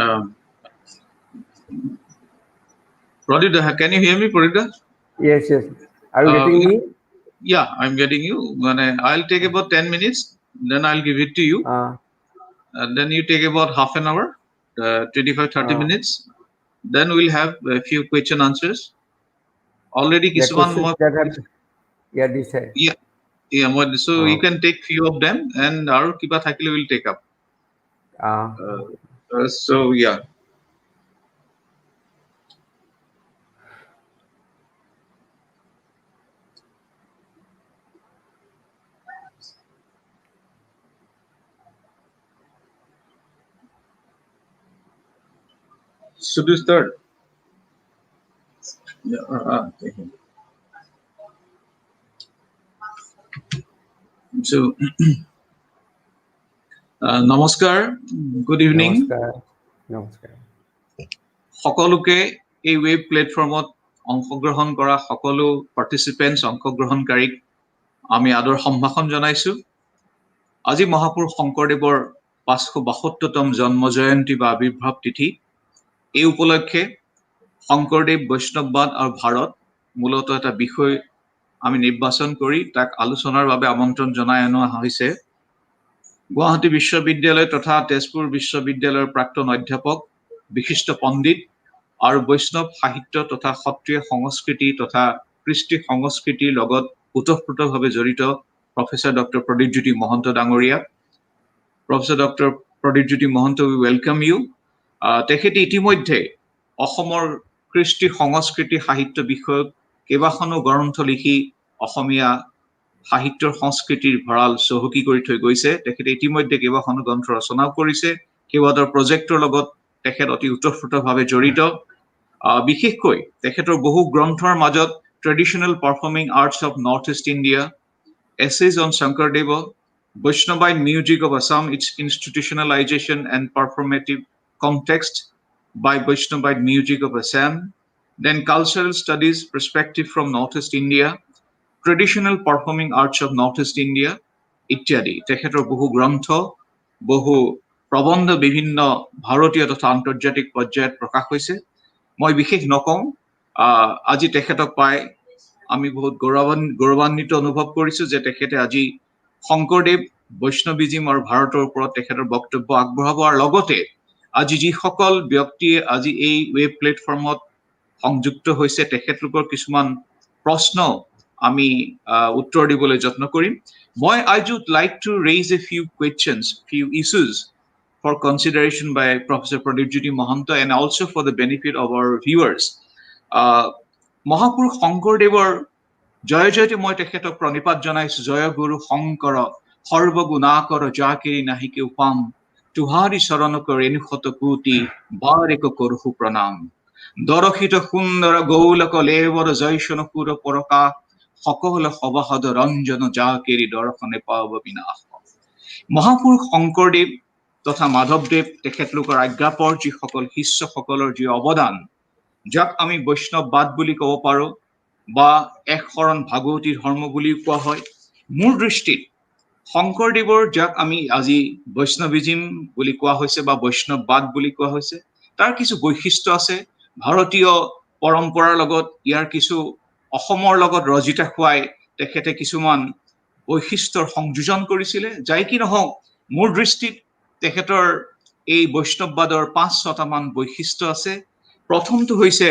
Um, Pradip, can you hear me, Pradip? Yes. Are you getting me? Yeah, I'm getting you. I'll take about 10 minutes, then I'll give it to you. Then you take about half an hour, 25-30 minutes. Then we'll have a few question answers. Already, The Kiswan, questions that have decided. so you can take few of them, and our Kiba Thakile will take up. So, yeah. Should we start? Yeah, so, নমস্কাৰ, good evening. নমস্কাৰ। সকলোকে এই web প্লেটফৰ্মত অংশগ্ৰহণ কৰা সকলো participants অংশগ্ৰহণকাৰীক আমি আদৰ সম্ভাষণ জনাইছো। আজি মহাপুৰুষ শংকৰদেৱৰ 572তম জন্ম জয়ন্তী বা আবিৰ্ভাৱ তিথি। এই উপলক্ষে শংকৰদেৱ বৈষ্ণৱবাদ আৰু ভাৰত মূলতঃ এটা বিষয় আমি নিৰ্বাচন কৰি তাক আলোচনাৰ বাবে আমন্ত্ৰণ জনাই অনা হৈছে। গুৱাহাটী বিশ্ববিদ্যালয় তথা তেজপুৰ বিশ্ববিদ্যালয়ৰ প্ৰাক্তন অধ্যাপক, বিশিষ্ট পণ্ডিত আৰু বৈষ্ণৱ সাহিত্য তথা সত্ৰীয় সংস্কৃতি তথা কৃষ্টি সংস্কৃতিৰ লগত ওতঃপ্ৰোতভাৱে জড়িত প্ৰফেসৰ ডক্টৰ প্ৰদীপজ্যোতি মহন্ত ডাঙৰীয়া। Professor doctor Pradipjyoti Mahanta, we welcome you. তেখেতে ইতিমধ্যে অসমৰ কৃষ্টি সংস্কৃতি সাহিত্য বিষয়ক কেইবাখনো গ্ৰন্থ লিখি অসমীয়া সাহিত্যৰ সংস্কৃতিৰ ভঁৰাল চহকী কৰি থৈ গৈছে। তেখেতে ইতিমধ্যে কেইবাখনো গ্ৰন্থ ৰচনাও কৰিছে। কেইবাটাও প্ৰজেক্টৰ লগত তেখেত অতি ওতঃপ্ৰোতভাৱে জড়িত। বিশেষকৈ তেখেতৰ বহু গ্ৰন্থৰ মাজত traditional performing arts of north East India, essays on Shankardeva, Vaishnavite music of Assam, its institutionalization and performative context by Vaishnavite music of Assam, then cultural studies perspective from Northeast India, traditional performing arts of Northeast India, ইত্যাদি। তেখেতৰ বহু গ্ৰন্থ, বহু প্ৰবন্ধ বিভিন্ন ভাৰতীয় তথা আন্তৰ্জাতিক পৰ্যায়ত প্ৰকাশ হৈছে। মই বিশেষ নকওঁ, আজি তেখেতক পাই আমি বহুত গৌৰৱান্বিত অনুভৱ কৰিছো যে তেখেতে আজি শংকৰদেৱ, বৈষ্ণৱিজিম আৰু ভাৰতৰ ওপৰত তেখেতৰ বক্তব্য আগবঢ়াব। আৰু লগতে আজি যিসকল ব্যক্তিয়ে আজি এই ৱেব প্লেটফৰ্মত সংযুক্ত হৈছে তেখেতলোকৰ কিছুমান প্ৰশ্ন আমি উত্তৰ দিবলৈ যত্ন কৰিম। I would like to raise a few questions, few issues for consideration by Professor Pradipjyoti Mahanta and also for the benefit of our viewers. Mahapurush Shankardeva জয় জয়তে মই তেখেতক প্ৰণিপাত জনাইছো। জয় গুৰু শংকৰ সৰ্বগুণাকৰ যাকেৰি নাহিকে উপাম, তুহাৰি চৰণ কৰে এনুশত কোটি বাৰেক কৰহু প্ৰণাম। দৰশিত সুন্দৰ গৌলক লেৱৰ জয়সন সুৰ পৰকা, সকল সবাহদ ৰঞ্জন যাকেৰি দৰ্শনে পাব বিনাশ। মহাপুৰুষ শংকৰদেৱ তথা মাধৱদেৱ তেখেতলোকৰ আজ্ঞাপৰ যিসকল শিষ্যসকলৰ যি অৱদান, যাক আমি বৈষ্ণৱবাদ বুলি ক'ব পাৰো বা এক শৰণ ভাগৱতী ধৰ্ম বুলি কোৱা হয়। মোৰ দৃষ্টিত শংকৰদেৱৰ যাক আমি আজি বৈষ্ণৱিজিম বুলি কোৱা হৈছে বা বৈষ্ণৱবাদ বুলি কোৱা হৈছে, তাৰ কিছু বৈশিষ্ট্য আছে। ভাৰতীয় পৰম্পৰাৰ লগত ইয়াৰ কিছু অসমৰ লগত ৰজিতা খুৱাই তেখেতে কিছুমান বৈশিষ্ট্যৰ সংযোজন কৰিছিলে। যাই কি নহওক, মোৰ দৃষ্টিত তেখেতৰ এই বৈষ্ণৱবাদৰ 5-6টামান বৈশিষ্ট্য আছে। প্ৰথমটো হৈছে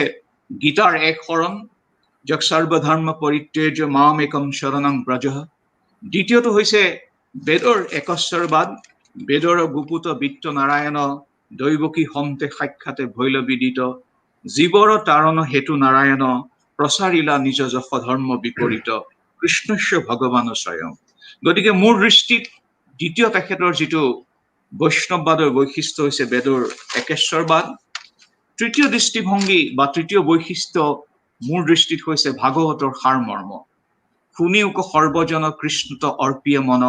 গীতাৰ এক শৰণ, যাক সৰ্বধৰ্ম পৰিত্যাজ্য মাম একম শৰণং ব্ৰজ। দ্বিতীয়টো হৈছে বেদৰ একশ্বৰবাদ, বেদৰ গুপুত বিত্ত নাৰায়ণ দৈৱকী হন্তে সাক্ষাতে ভৈলবিদিত, জীৱৰ তাৰণ হেতু নাৰায়ণ প্ৰচাৰিলা নিজ যশ ধৰ্ম বিপৰীত, কৃষ্ণস্য ভগৱান স্বয়ং। গতিকে মোৰ দৃষ্টিত দ্বিতীয় তেখেতৰ যিটো বৈষ্ণৱবাদৰ বৈশিষ্ট্য হৈছে বেদৰ একেশ্বৰবাদ। তৃতীয় দৃষ্টিভংগী বা তৃতীয় বৈশিষ্ট্য মোৰ দৃষ্টিত হৈছে ভাগৱতৰ সাৰমৰ্ম। শুনিওক সৰ্বজন কৃষ্ণত অৰ্পিয় মন,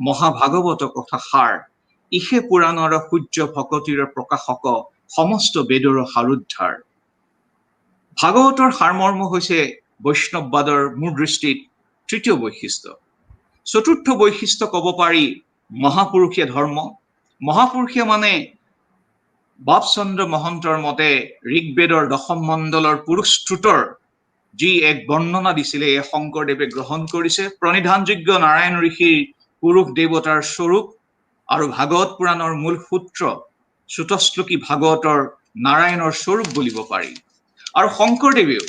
মহাভাগৱত কথা সাৰ, ইহে পুৰাণৰ সূৰ্য ভকতিৰ প্ৰকাশক, সমস্ত বেদৰ সাৰোদ্ধাৰ। ভাগৱতৰ সাৰমৰ্ম হৈছে বৈষ্ণৱবাদৰ মোৰ দৃষ্টিত তৃতীয় বৈশিষ্ট্য। চতুৰ্থ বৈশিষ্ট্য ক'ব পাৰি মহাপুৰুষীয় ধৰ্ম। মহাপুৰুষীয় মানে বাপচন্দ্ৰ মহন্তৰ মতে ঋগ্বেদৰ দশম মণ্ডলৰ পুৰুষ স্তোত্ৰৰ যি এক বৰ্ণনা দিছিলে এই শংকৰদেৱে গ্ৰহণ কৰিছে। প্ৰণিধানযোগ্য নাৰায়ণ ঋষিৰ পুৰুষ দেৱতাৰ স্বৰূপ আৰু ভাগৱত পুৰাণৰ মূল সূত্ৰ চতুশ্লোকী ভাগৱতৰ নাৰায়ণৰ স্বৰূপ বুলিব পাৰি। আৰু শংকৰদেৱেও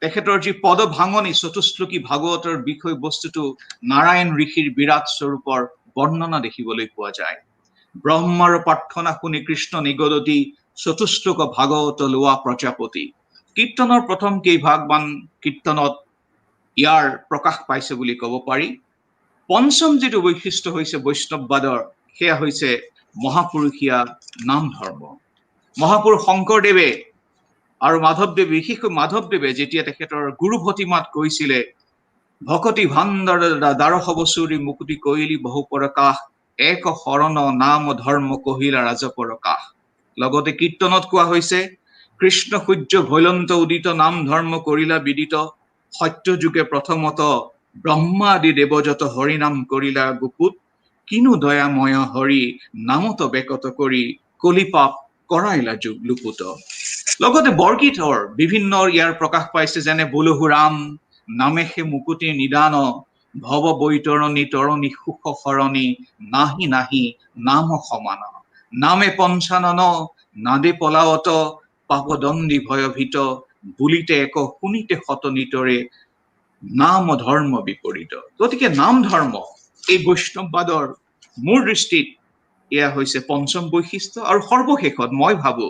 তেখেতৰ যি পদ ভাঙনি চতুশ্লোকী ভাগৱতৰ বিষয়বস্তুটো নাৰায়ণ ঋষিৰ বিৰাট স্বৰূপৰ বৰ্ণনা দেখিবলৈ পোৱা যায়। ব্ৰহ্মাৰ প্ৰাৰ্থনা শুনি কৃষ্ণ নিগদতি চতুশ্লোক ভাগৱত লোৱা প্ৰজাপতি। কীৰ্তনৰ প্ৰথম কেইভাগমান কীৰ্তনত ইয়াৰ প্ৰকাশ পাইছে বুলি ক'ব পাৰি। পঞ্চম যিটো বৈশিষ্ট্য হৈছে বৈষ্ণৱবাদৰ, সেয়া হৈছে মহাপুৰুষীয়া নাম ধৰ্ম। মহাপুৰুষ শংকৰদেৱে আৰু মাধৱদেৱ, বিশেষকৈ মাধৱদেৱে যেতিয়া তেখেতৰ গুৰু ভতিমাত কৈছিলে ভকতি ভাণ্ডাৰ দ্বাৰশ বছৰি মুকুতি কৈলি বহু প্ৰকাশ এক শৰণ নাম ধৰ্ম কহিলা ৰাজপৰ কাশ। লগতে কীৰ্তনত কোৱা হৈছে কৃষ্ণ সূৰ্য ভৈলন্ত উদিত নাম ধৰ্ম কৰিলা বিদিত সত্য যুগে প্ৰথমত ব্ৰহ্মা আদি দেৱযত হৰি নাম কৰিলা গুপুত কিনো দয়াময় হৰি নামত বেকত কৰি কলিপাপ কৰাইলা লুপুত। লগতে বৰগীতৰ বিভিন্ন ইয়াৰ প্ৰকাশ পাইছে, যেনে বলহু ৰাম নামেহে মুকুতি নিদান ভৱ বৈতৰণী তৰণী সুখ সৰণী নাহি নাহি নাম সমান নামে পঞ্চানন নাদে পলাৱত পাপদণ্ডী ভয়ভীত বুলিতে এক শুনিতে শত নিতৰে নাম ধৰ্ম বিপৰীত। গতিকে নাম ধৰ্ম এই বৈষ্ণৱবাদৰ মোৰ দৃষ্টিত এয়া হৈছে পঞ্চম বৈশিষ্ট্য। আৰু সৰ্বশেষত মই ভাবো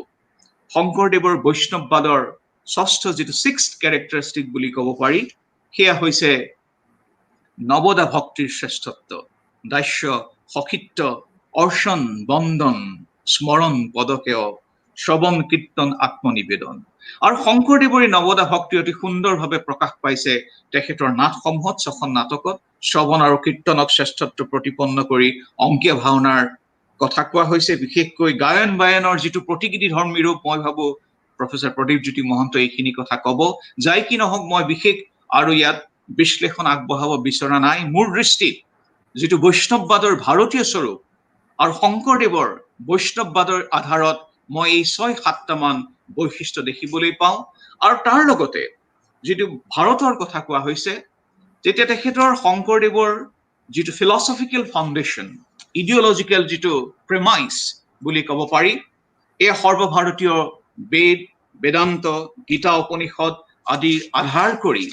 শংকৰদেৱৰ বৈষ্ণৱবাদৰ ষষ্ঠ যিটো ছিক্সথ কেৰেক্টাৰিষ্টিক বুলি ক'ব পাৰি, সেয়া হৈছে নৱদা ভক্তিৰ শ্ৰেষ্ঠত্ব, দাস্য সখিত্ব অৰ্চন বন্দন স্মৰণ পদকেয় শ্ৰৱণ কীৰ্তন আত্মনিবেদন। আৰু শংকৰদেৱৰ এই নৱদা ভক্তি অতি সুন্দৰভাৱে প্ৰকাশ পাইছে তেখেতৰ নাটসমূহত, ছখন নাটকত শ্ৰৱণ আৰু কীৰ্তনক শ্ৰেষ্ঠত্ব প্ৰতিপন্ন কৰি অংকীয়া ভাওনাৰ কথা কোৱা হৈছে। বিশেষকৈ গায়ন বায়নৰ যিটো প্ৰতিকৃতি ধৰ্মী ৰূপ, মই ভাবো প্ৰফেচৰ প্ৰদীপ জ্যোতি মহন্ত এইখিনি কথা ক'ব। যাই কি নহওক মই বিশেষ আৰু ইয়াত বিশ্লেষণ আগবঢ়াব বিচৰা নাই। মোৰ দৃষ্টিত যিটো বৈষ্ণৱবাদৰ ভাৰতীয় স্বৰূপ আৰু শংকৰদেৱৰ বৈষ্ণৱবাদৰ আধাৰত মই এই ৬-৭টামান বৈশিষ্ট্য দেখিবলৈ পাওঁ। আৰু তাৰ লগতে যিটো ভাৰতৰ কথা কোৱা হৈছে, তেতিয়া তেখেতৰ শংকৰদেৱৰ যিটো ফিলচফিকেল ফাউণ্ডেশ্যন, ইডিঅলজিকেল যিটো প্ৰেমাইচ বুলি ক'ব পাৰি, এই সৰ্বভাৰতীয় বেদ বেদান্ত গীতা উপনিষদ আদি আধাৰ কৰি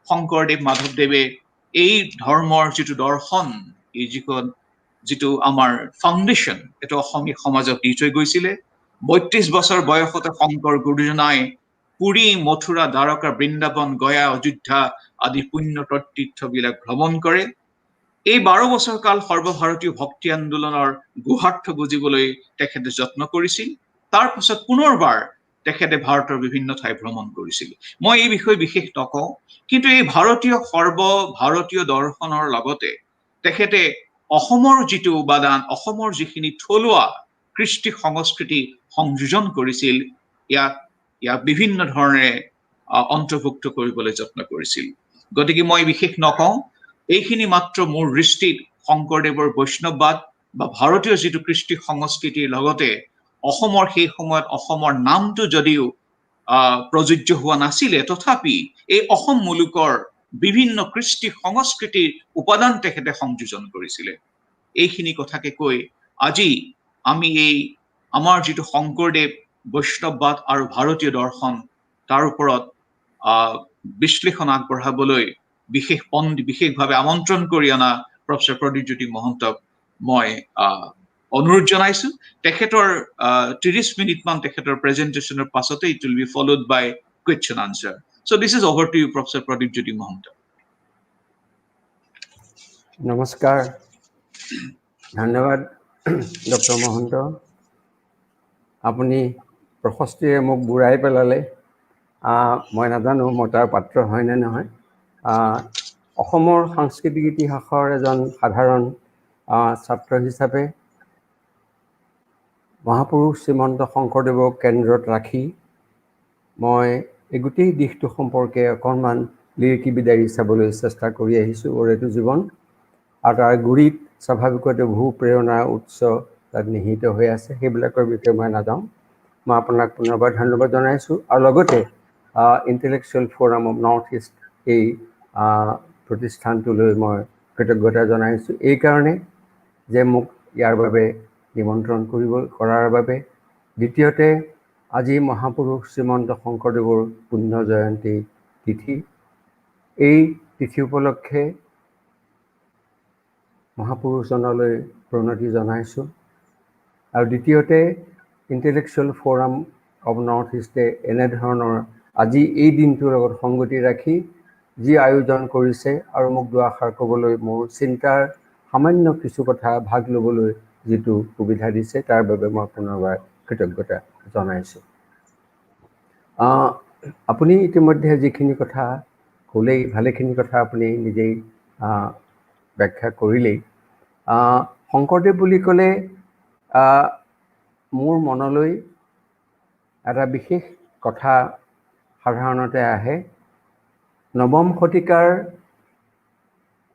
শংকৰদেৱ মাধৱদেৱে এই ধৰ্মৰ যিটো দৰ্শন, এই যিটো আমাৰ ফাউণ্ডেশ্যন, এইটো অসমীয়া সমাজক দি থৈ গৈছিলে। ৩২ বছৰ বয়সতে শংকৰ গুৰুজনাই পুৰী মথুৰা দ্বাৰকা বৃন্দাবন গয়া অযোধ্যা আদি পুণ্য তীৰ্থবিলাক ভ্ৰমণ কৰে। এই ১২ বছৰ কাল সৰ্বভাৰতীয় ভক্তি আন্দোলনৰ গুহাৰ্থ বুজিবলৈ তেখেতে যত্ন কৰিছিল। তাৰ পিছত পুনৰবাৰ তেখেতে ভাৰতৰ বিভিন্ন ঠাই ভ্ৰমণ কৰিছিল। মই এই বিষয়ে বিশেষ নকওঁ, কিন্তু এই ভাৰতীয় দৰ্শনৰ লগতে তেখেতে অসমৰ যিটো উপাদান, অসমৰ যিখিনি থলুৱা কৃষ্টি সংস্কৃতি সংযোজন কৰিছিল, ইয়াক বিভিন্ন ধৰণেৰে অন্তৰ্ভুক্ত কৰিবলৈ যত্ন কৰিছিল। গতিকে মই বিশেষ নকওঁ, এইখিনি মাত্ৰ মোৰ দৃষ্টিত শংকৰদেৱৰ বৈষ্ণৱবাদ বা ভাৰতীয় যিটো কৃষ্টি সংস্কৃতিৰ লগতে অসমৰ সেই সময়ত অসমৰ নামটো যদিও প্ৰযোজ্য হোৱা নাছিলে, তথাপি এই অসম মুলুকৰ বিভিন্ন কৃষ্টি সংস্কৃতিৰ উপাদান তেখেতে সংযোজন কৰিছিলে। এইখিনি কথাকে কৈ আজি আমি এই আমাৰ যিটো শংকৰদেৱ বৈষ্ণৱবাদ আৰু ভাৰতীয় দৰ্শন, তাৰ ওপৰত বিশ্লেষণ আগবঢ়াবলৈ বিশেষভাৱে আমন্ত্ৰণ কৰি অনা প্ৰফেচৰ প্ৰদীপ জ্যোতি মহন্তক মই অনুৰোধ জনাইছো। তেখেতৰ ৩০ মিনিটমান তেখেতৰ প্ৰেজেন্টেশ্যনৰ পাছতে it will be followed by question answer. So this is over to you, Professor Pradip Jyoti Mahanta. নমস্কাৰ, ধন্যবাদ ডক্টৰ মহন্ত। আপুনি প্ৰশস্তিৰে মোক বুঢ়াই পেলালে। মই নাজানো মই তাৰ পাত্ৰ হয় নে নহয়। অসমৰ সাংস্কৃতিক ইতিহাসৰ এজন সাধাৰণ ছাত্ৰ হিচাপে মহাপুৰুষ শ্ৰীমন্ত শংকৰদেৱক কেন্দ্ৰত ৰাখি মই এই গোটেই দিশটো সম্পৰ্কে অকণমান লিৰিকি বিদাৰি চাবলৈ চেষ্টা কৰি আহিছোঁ ওৰেটো জীৱন। আৰু তাৰ গুৰিত স্বাভাৱিকতে বহু প্ৰেৰণাৰ উৎস তাত নিহিত হৈ আছে, সেইবিলাকৰ বিষয়ে মই নাযাওঁ। মই আপোনাক পুনৰবাৰ ধন্যবাদ জনাইছোঁ আৰু লগতে ইণ্টেলেকচুৱেল ফ'ৰাম অফ নৰ্থ ইষ্ট এই প্ৰতিষ্ঠানটোলৈ মই কৃতজ্ঞতা জনাইছোঁ এইকাৰণে যে মোক ইয়াৰ বাবে নিমন্ত্ৰণ কৰাৰ বাবে। দ্বিতীয়তে আজি মহাপুৰুষ শ্ৰীমন্ত শংকৰদেৱৰ পুণ্য জয়ন্তী তিথি। এই তিথি উপলক্ষে মহাপুৰুষজনলৈ প্ৰণতি জনাইছোঁ। আৰু দ্বিতীয়তে ইণ্টেলেকচুৱেল ফ'ৰাম অৱ নৰ্থ ইষ্টে এনেধৰণৰ আজি এই দিনটোৰ লগত সংগতি ৰাখি যি আয়োজন কৰিছে আৰু মোক দুআষাৰ ক'বলৈ মোৰ চিন্তাৰ সামান্য কিছু কথা ভাগ ল'বলৈ যিটো সুবিধা দিছে তাৰ বাবে মই পুনৰবাৰ কৃতজ্ঞতা জনাইছোঁ। আপুনি ইতিমধ্যে যিখিনি কথা ক'লেই, ভালেখিনি কথা আপুনি নিজেই ব্যাখ্যা কৰিলেই। শংকৰদেৱ বুলি ক'লে মোৰ মনলৈ এটা বিশেষ কথা সাধাৰণতে আহে। নৱম শতিকাৰ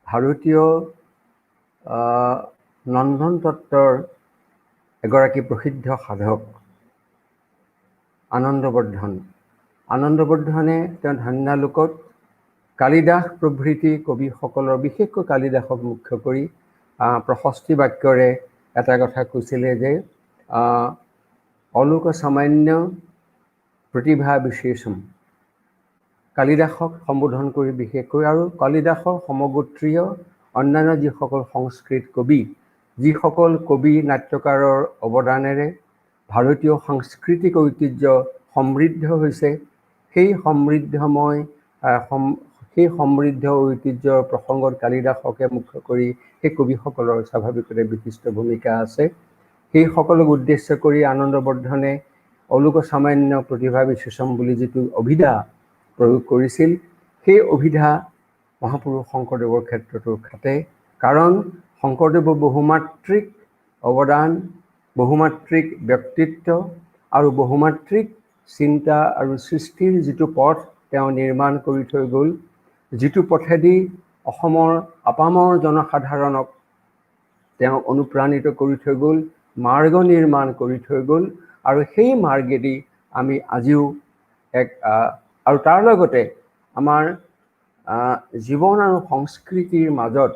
ভাৰতীয় নন্দন তত্ত্বৰ এগৰাকী প্ৰসিদ্ধ সাধক আনন্দবৰ্ধনে তেওঁ ধন্যালোকত কালিদাস প্ৰভৃতি কবিসকলৰ, বিশেষকৈ কালিদাসক মুখ্য কৰি প্ৰশস্তি বাক্যৰে এটা কথা কৈছিলে যে অলোক সামান্য প্ৰতিভা বিশেষম। কালিদাসক সম্বোধন কৰি বিশেষকৈ আৰু কালিদাসৰ সমগোত্ৰীয় অন্যান্য যিসকল সংস্কৃত কবি, যিসকল কবি নাট্যকাৰৰ অৱদানেৰে ভাৰতীয় সাংস্কৃতিক ঐতিহ্য সমৃদ্ধ হৈছে, সেই সমৃদ্ধ ঐতিহ্যৰ প্ৰসংগত কালিদাসকে মুখ্য কৰি সেই কবিসকলৰ স্বাভাৱিকতে বিশিষ্ট ভূমিকা আছে। সেই সকলক উদ্দেশ্য কৰি আনন্দবৰ্ধনে অলোক সামান্য প্ৰতিভা বিশেষম বুলি যিটো অভিধা প্ৰয়োগ কৰিছিল, সেই অভিধা মহাপুৰুষ শংকৰদেৱৰ ক্ষেত্ৰতো খাটে। কাৰণ শংকৰদেৱৰ বহুমাত্ৰিক অৱদান, বহুমাত্ৰিক ব্যক্তিত্ব আৰু বহুমাত্ৰিক চিন্তা আৰু সৃষ্টিৰ যিটো পথ তেওঁ নিৰ্মাণ কৰি থৈ গ'ল, যিটো পথেদি অসমৰ আপামৰ জনসাধাৰণক তেওঁ অনুপ্ৰাণিত কৰি থৈ গ'ল, মাৰ্গ নিৰ্মাণ কৰি থৈ গ'ল। আৰু সেই মাৰ্গেদি আমি আজিও আৰু তাৰ লগতে আমাৰ জীৱন আৰু সংস্কৃতিৰ মাজত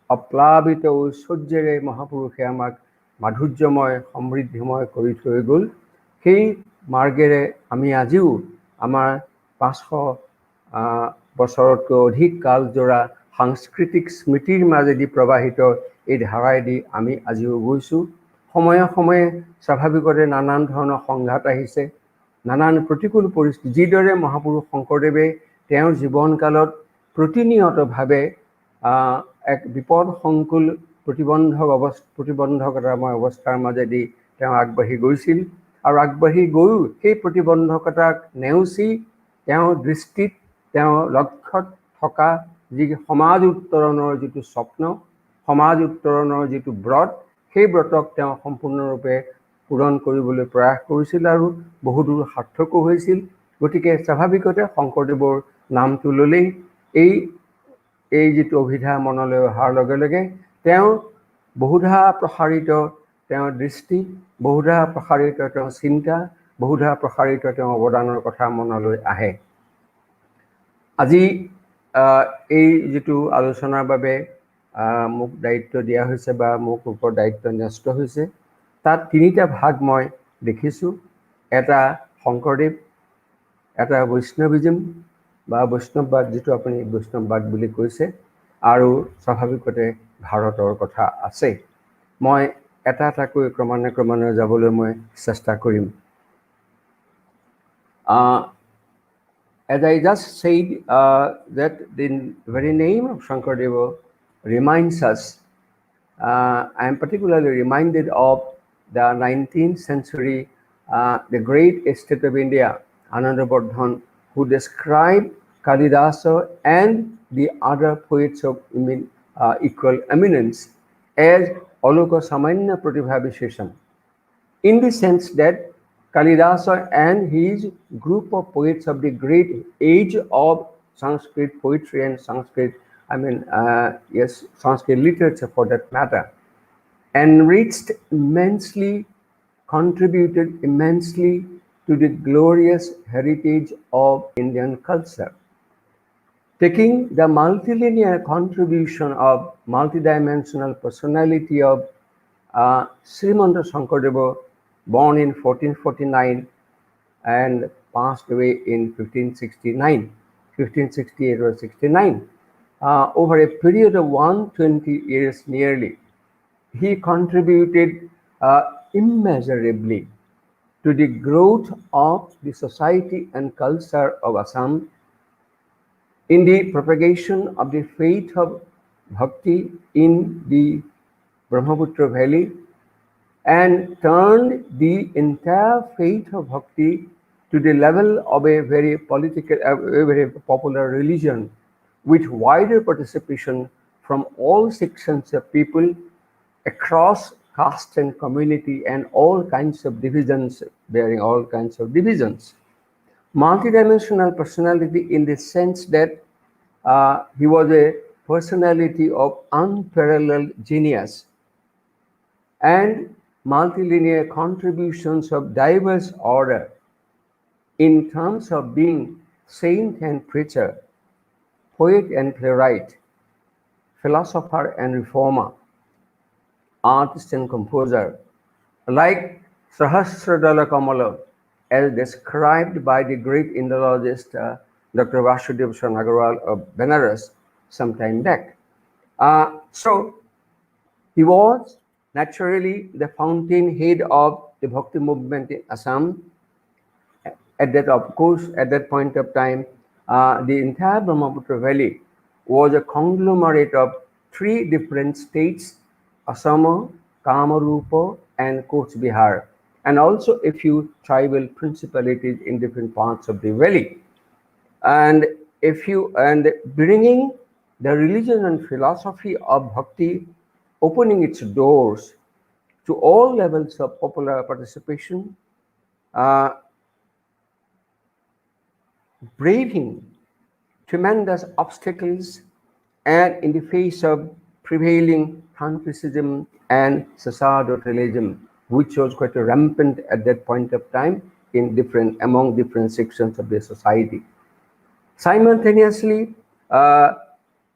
অপ্লাৱিত ঐশ্বৰ্যেৰে মহাপুৰুষে আমাক মাধুৰ্যময় সমৃদ্ধিময় কৰি থৈ গ'ল। সেই মাৰ্গেৰে আমি আজিও আমাৰ 500 বছৰতকৈ অধিক কালজোৰা সাংস্কৃতিক স্মৃতিৰ মাজেদি প্ৰবাহিত এই ধাৰাইদি আমি আজিও গৈছোঁ। সময়ে সময়ে স্বাভাৱিকতে নানান ধৰণৰ সংঘাত আহিছে, নানান প্ৰতিকূল পৰিস্থিতি। যিদৰে মহাপুৰুষ শংকৰদেৱে তেওঁৰ জীৱনকালত প্ৰতিনিয়তভাৱে এক বিপদসংকুল প্ৰতিবন্ধকতাময় অৱস্থাৰ মাজেদি তেওঁ আগবাঢ়ি গৈছিল আৰু আগবাঢ়ি গৈও সেই প্ৰতিবন্ধকতাক নেওচি তেওঁৰ দৃষ্টিত, তেওঁৰ লক্ষ্যত থকা যি সমাজ উত্তৰণৰ যিটো স্বপ্ন, সমাজ উত্তৰণৰ যিটো ব্ৰত, সেই ব্ৰতক তেওঁ সম্পূৰ্ণৰূপে পূৰণ কৰিবলৈ প্ৰয়াস কৰিছিল আৰু বহুদূৰ সাৰ্থকো হৈছিল। গতিকে স্বাভাৱিকতে শংকৰদেৱৰ নামটো ল'লেই এই যিটো অভিধা মনলৈ অহাৰ লগে লগে তেওঁ বহুধা প্ৰসাৰিত তেওঁৰ দৃষ্টি, বহুধা প্ৰসাৰিত তেওঁৰ চিন্তা, বহুধা প্ৰসাৰিত তেওঁৰ অৱদানৰ কথা মনলৈ আহে। আজি এই যিটো আলোচনাৰ বাবে মোক দায়িত্ব দিয়া হৈছে বা মোক ওপৰত দায়িত্ব ন্যস্ত হৈছে, তাত তিনিটা ভাগ মই দেখিছোঁ। এটা শংকৰদেৱ, এটা বৈষ্ণৱিজম বা বৈষ্ণৱবাদ, যিটো আপুনি বৈষ্ণৱবাদ বুলি কৈছে, আৰু স্বাভাৱিকতে ভাৰতৰ কথা আছে। মই এটা এটাকৈ ক্ৰমান্বয়ে যাবলৈ মই চেষ্টা কৰিম। As I just said, that the very name of Shankardeva reminds us, I am particularly reminded of the 19th century, the great estate of India, Anandabardhan, who described Kalidasa and the other poets of equal eminence as Aloka Samanya Pratibha Vishesham, in the sense that Kalidasa and his group of poets of the great age of Sanskrit poetry and Sanskrit literature for that matter, enriched immensely, contributed immensely to the glorious heritage of Indian culture. Taking the multilinear contribution of multidimensional personality of Srimanta Shankardeva, born in 1449 and passed away in 1569, 1568 or 69, over a period of 120 years nearly. He contributed immeasurably to the growth of the society and culture of Assam in the propagation of the faith of Bhakti in the Brahmaputra Valley and turned the entire faith of Bhakti to the level of a very a very popular religion with wider participation from all sections of people across caste and community and all kinds of divisions, bearing all kinds of divisions. Multidimensional personality in the sense that he was a personality of unparalleled genius and multilinear contributions of diverse order in terms of being saint and preacher, poet and playwright, philosopher and reformer, artist and composer, like Sahasradala Kamala, as described by the great Indologist Dr. Vasudev Agarwal of Benares some time back. So he was naturally the fountainhead of the Bhakti movement in Assam. At that point of time, the entire Brahmaputra Valley was a conglomerate of three different states: Assam, Kamarupa, and Coach Bihar, and also a few tribal principalities in different parts of the valley. And bringing the religion and philosophy of Bhakti, opening its doors to all levels of popular participation, uh, braving tremendous obstacles, and in the face of prevailing fanaticism and sacerdotalism, which was quite rampant at that point of time among different sections of the society. Simultaneously,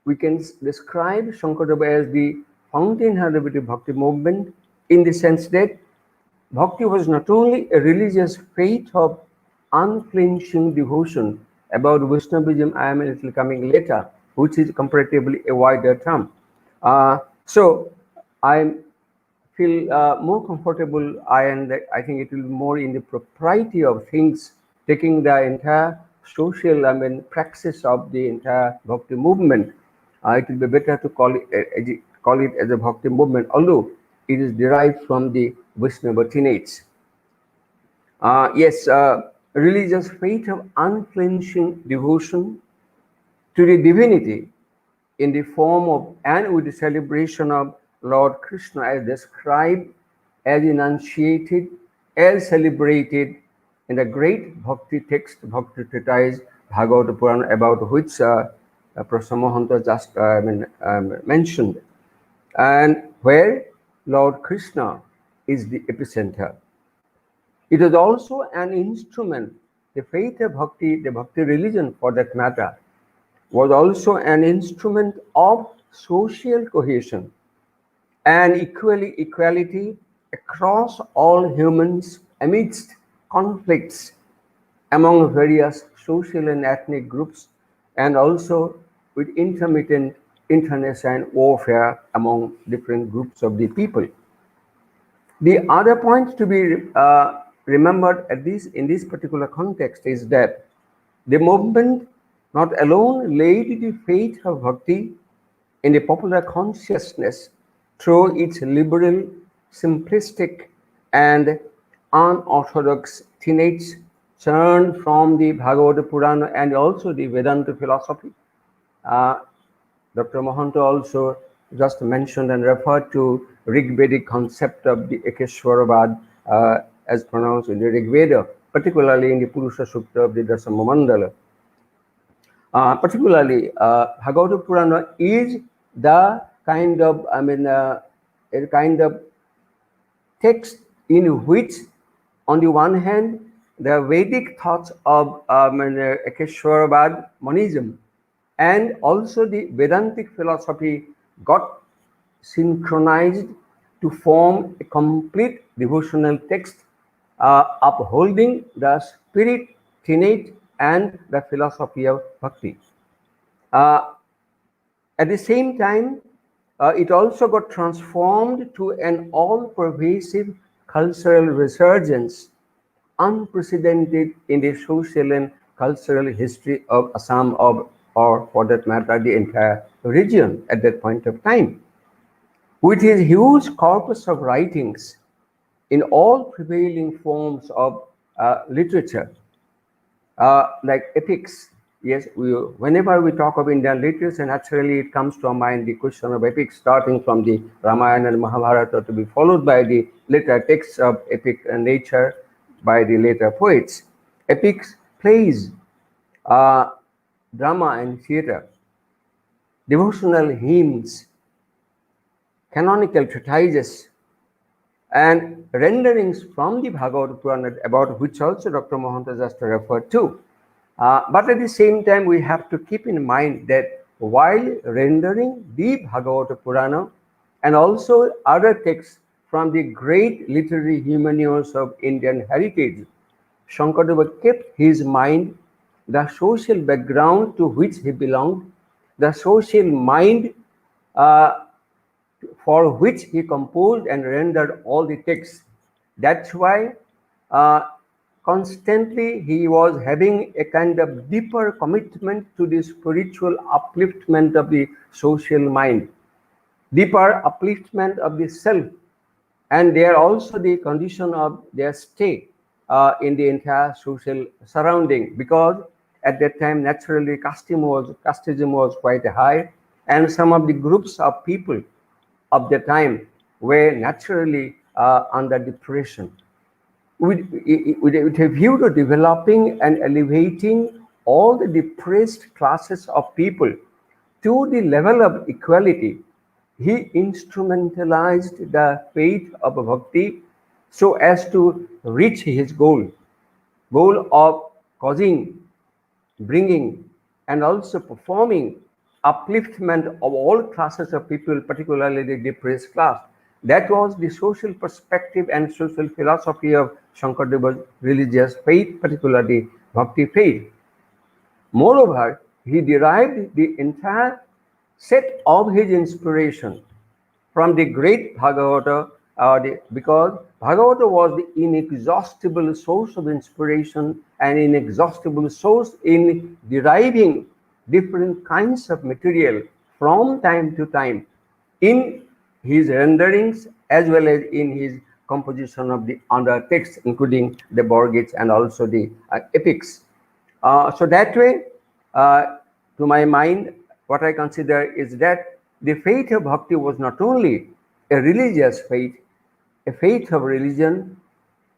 we can describe Shankardeva as the fountainhead of the Bhakti movement in the sense that Bhakti was not only a religious faith of unflinching devotion. About Vaishnavism, I am a little coming later, which is comparatively a wider term. So I feel more comfortable, I think it will be more in the propriety of things, taking the entire social, praxis of the entire Bhakti movement. It will be better to call it as a Bhakti movement, although it is derived from the Vaishnava tenates. Yes, religious faith of unflinching devotion to the divinity in the form of and with the celebration of Lord Krishna as described, as enunciated, as celebrated in the great Bhakti text, Bhakti treatise, Bhagavata Purana, about which Professor Mahanta just mentioned, and where Lord Krishna is the epicenter. It is also an instrument, the faith of Bhakti, the Bhakti religion for that matter, was also an instrument of social cohesion and equality across all humans amidst conflicts among various social and ethnic groups, and also with intermittent internecine warfare among different groups of the people. The other point to be remembered in this particular context is that the movement not alone laid the faith of Bhakti in the popular consciousness through its liberal, simplistic, and unorthodox tenates churned from the Bhagavata Purana and also the Vedanta philosophy. Dr. Mahanta also just mentioned and referred to Rigvedic concept of the Ekeshwaravad as pronounced in the Rig Veda, particularly in the Purusha Sukta of the Dasama Mandala. Particularly, Bhagavata Purana is the kind of, a kind of text in which, on the one hand, the Vedic thoughts of Ekeshwarabad monism and also the Vedantic philosophy got synchronized to form a complete devotional text upholding the spirit, tenet, and the philosophy of bhakti. Uh, at the same time, it also got transformed to an all-pervasive cultural resurgence unprecedented in the social and cultural history of Assam or for that matter the entire region at that point of time. With his huge corpus of writings in all prevailing forms of literature, like epics. Yes, whenever we talk of Indian literature, naturally it comes to our mind the question of epics, starting from the Ramayana and Mahabharata, to be followed by the later texts of epic nature by the later poets. Epics, plays, uh, drama and theatre, devotional hymns, canonical treatises, and renderings from the Bhagavad Purana, about which also Dr. Mahanta just referred to. But at the same time, we have to keep in mind that while rendering the Bhagavad Purana and also other texts from the great literary humaniores of Indian heritage, Shankardeva kept his mind, the social background to which he belonged, the social mind uh, for which he composed and rendered all the texts. That's why uh, constantly he was having a kind of deeper commitment to the spiritual upliftment of the social mind, deeper upliftment of the self, and there also the condition of their stay in the entire social surrounding, because at that time naturally casteism was quite high, and some of the groups of people of the time were naturally under depression. With a view to developing and elevating all the depressed classes of people to the level of equality, he instrumentalized the faith of bhakti so as to reach his goal of causing, bringing, and also performing upliftment of all classes of people, particularly the depressed class. That was the social perspective and social philosophy of Shankardeva's religious faith, particularly bhakti faith. Moreover, he derived the entire set of his inspiration from the great Bhagavata, because Bhagavata was the inexhaustible source of inspiration and inexhaustible source in deriving different kinds of material from time to time in his renderings as well as in his composition of the other texts, including the Borgits and also the epics. So that way, to my mind, what I consider is that the faith of bhakti was not only a religious faith, a faith of religion,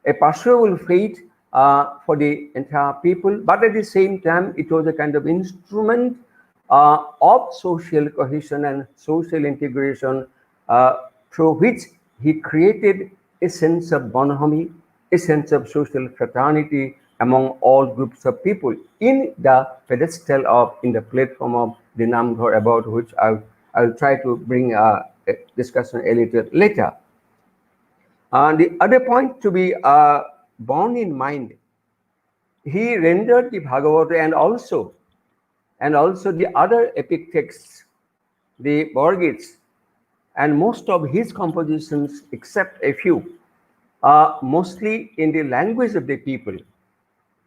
a pursuable faith for the entire people, but at the same time, it was a kind of instrument of social cohesion and social integration, through which he created a sense of bonhomie, a sense of social fraternity among all groups of people in the pedestal of, in the platform of the Namghar, about which I'll try to bring a discussion a little later. The other point to be borne in mind, he rendered the Bhagavata and also the other epic texts, the Borgits, and most of his compositions, except a few, are mostly in the language of the people.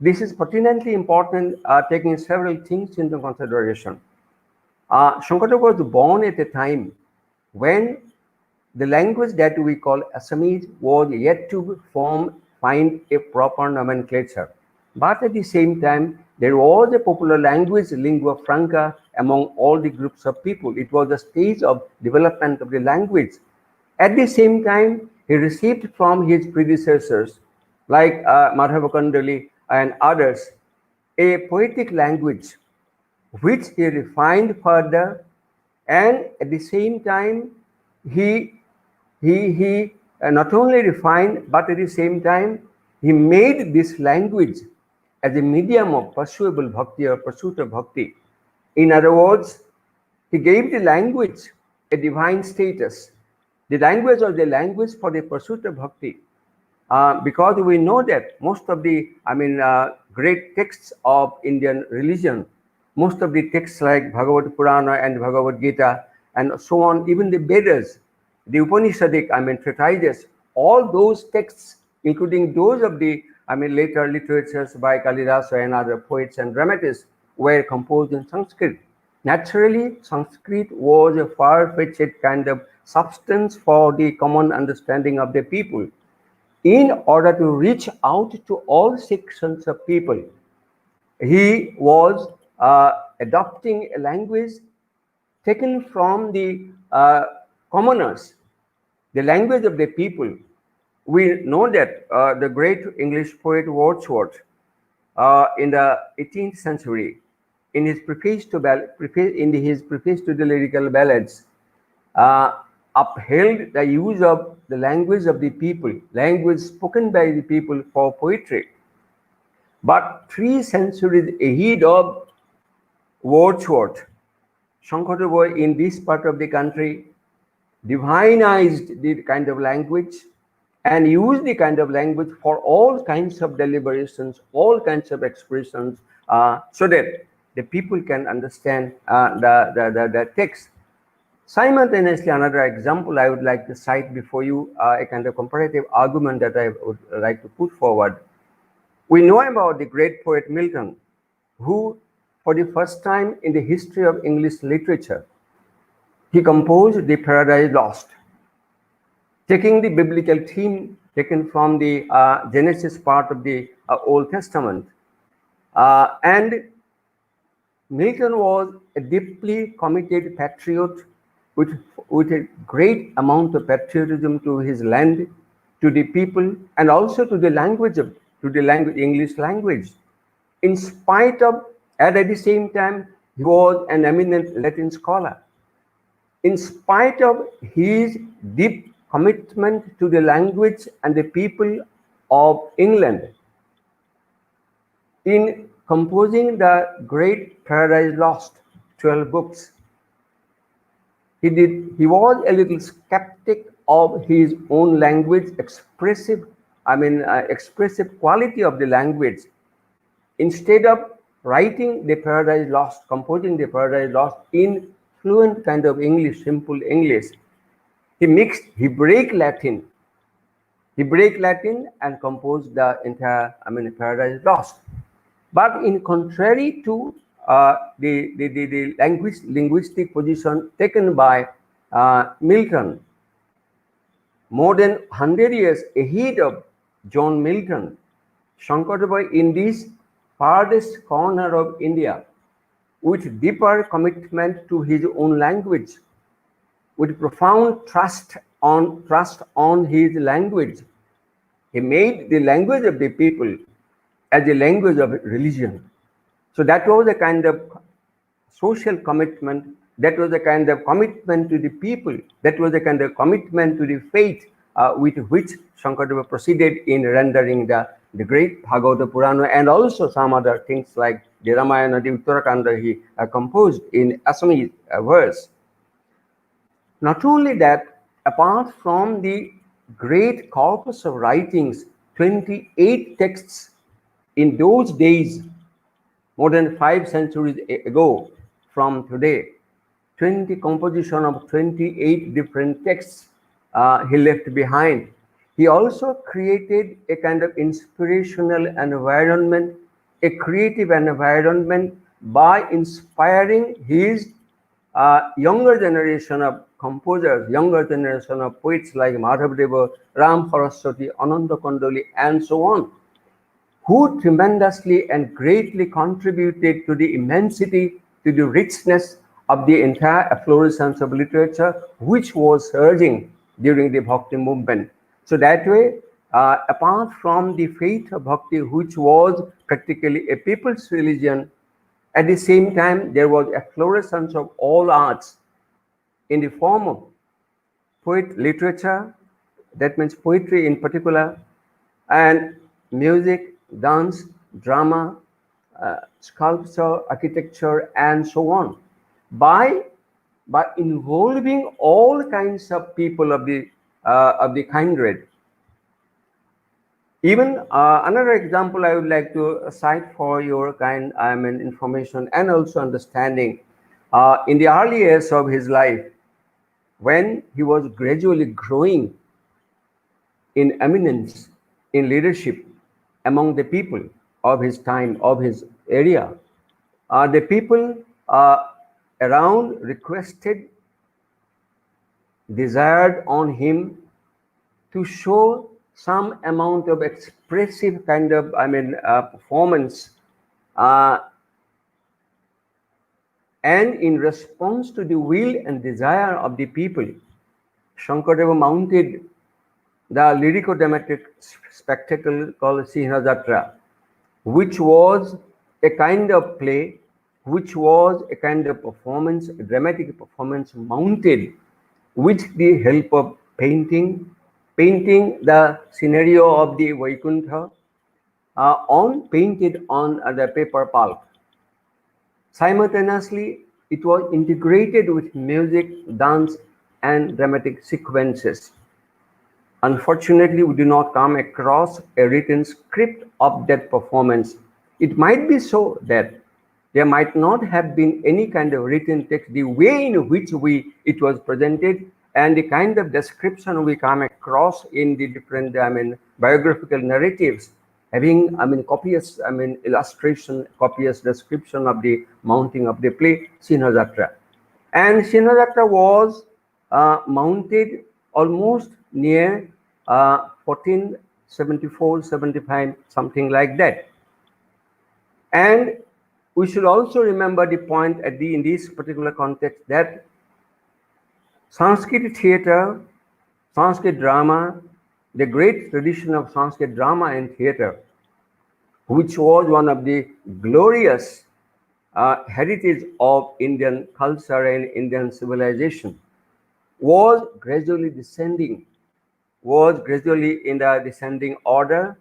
This is pertinently important, taking several things into consideration. Shankardev was born at a time when the language that we call Assamese was yet to find a proper nomenclature. But at the same time, there was a popular language, lingua franca, among all the groups of people. It was a stage of development of the language. At the same time, he received from his predecessors, like Madhava Kandali and others, a poetic language which he refined further, and at the same time he not only refined, but at the same time he made this language as a medium of pursuable bhakti or pursuit of bhakti. In other words, he gave the language a divine status. The language was the language for the pursuit of bhakti. Because we know that most of the, great texts of Indian religion, most of the texts like Bhagavad Purana and Bhagavad Gita and so on, even the Vedas, the Upanishadic, treatises, all those texts, including those of the, later literatures by Kalidasa and other poets and dramatists, were composed in Sanskrit. Naturally, Sanskrit was a far-fetched kind of substance for the common understanding of the people. In order to reach out to all sections of people, he was adopting a language taken from the commoners, the language of the people. We know that the great English poet Wordsworth, in the 18th century, in his preface to the lyrical ballads, uh, upheld the use of the language of the people, language spoken by the people for poetry. But 3 centuries ahead of Wordsworth, Shankardeva in this part of the country divinized the kind of language and used the kind of language for all kinds of deliberations, all kinds of expressions, so that the people can understand the text. Simultaneously, another example I would like to cite before you, a kind of comparative argument that I would like to put forward. We know about the great poet Milton, who, for the first time in the history of English literature, he composed the Paradise Lost, taking the biblical theme taken from the Genesis part of the Old Testament. And Milton was a deeply committed patriot with a great amount of patriotism to his land, to the people, and also to the language English language. In spite of, and at the same time, he was an eminent Latin scholar. In spite of his deep commitment to the language and the people of England, in composing the great Paradise Lost, 12 books, he was a little skeptic of his own language, expressive quality of the language. Instead of writing the Paradise Lost, composing the Paradise Lost in fluent kind of English, simple English, he mixed Hebraic Latin and composed the entire, Paradise Lost. But in contrary to the linguistic position taken by Milton, more than 100 years ahead of John Milton, Shankardeva, in this farthest corner of India, with deeper commitment to his own language, with profound trust on his language, he made the language of the people as a language of religion. So that was a kind of social commitment, that was a kind of commitment to the people, that was a kind of commitment to the faith with which Shankardeva proceeded in rendering the great Bhagavad Purana and also some other things like the Ramayana, the Uttarakanda he composed in Assamese verse. Not only that, apart from the great corpus of writings, 28 texts in those days, more than 5 centuries ago from today, 20 composition of 28 different texts he left behind. He also created a kind of inspirational environment, a creative environment by inspiring his younger generation of composers, younger generation of poets like Madhavdeva, Ram Saraswati, Ananda Kondoli, and so on, who tremendously and greatly contributed to the immensity, to the richness of the entire efflorescence of literature, which was surging during the Bhakti movement. So that way, apart from the faith of Bhakti, which was practically a people's religion, at the same time, there was efflorescence of all arts in the form of literature, that means poetry in particular, and music, dance, drama, sculpture, architecture, and so on, by involving all kinds of people of the kindred. Even another example I would like to cite for your information and also understanding. In the early years of his life, when he was gradually growing in eminence, in leadership among the people of his time, of his area, the people around requested, desired on him to show some amount of expressive performance, uh, and in response to the will and desire of the people, Shankardeva mounted the lyrico-dramatic spectacle called Sinhajatra, which was a kind of play, which was a kind of performance, a dramatic performance mounted with the help of painting the scenario of the Vaikuntha painted on the paper pulp. Simultaneously, it was integrated with music, dance, and dramatic sequences. Unfortunately, we do not come across a written script of that performance. It might be so that there might not have been any kind of written text, the way in which it was presented, and the kind of description we come across in the different biographical narratives, having copious illustration, copious description of the mounting of the play Sinhajatra. And Sinhajatra was mounted almost near 1474, 75, something like that. And we should also remember the point in this particular context that Sanskrit theatre, Sanskrit drama, the great tradition of Sanskrit drama and theatre, which was one of the glorious heritage of Indian culture and Indian civilization, was gradually descending, was gradually in the descending order.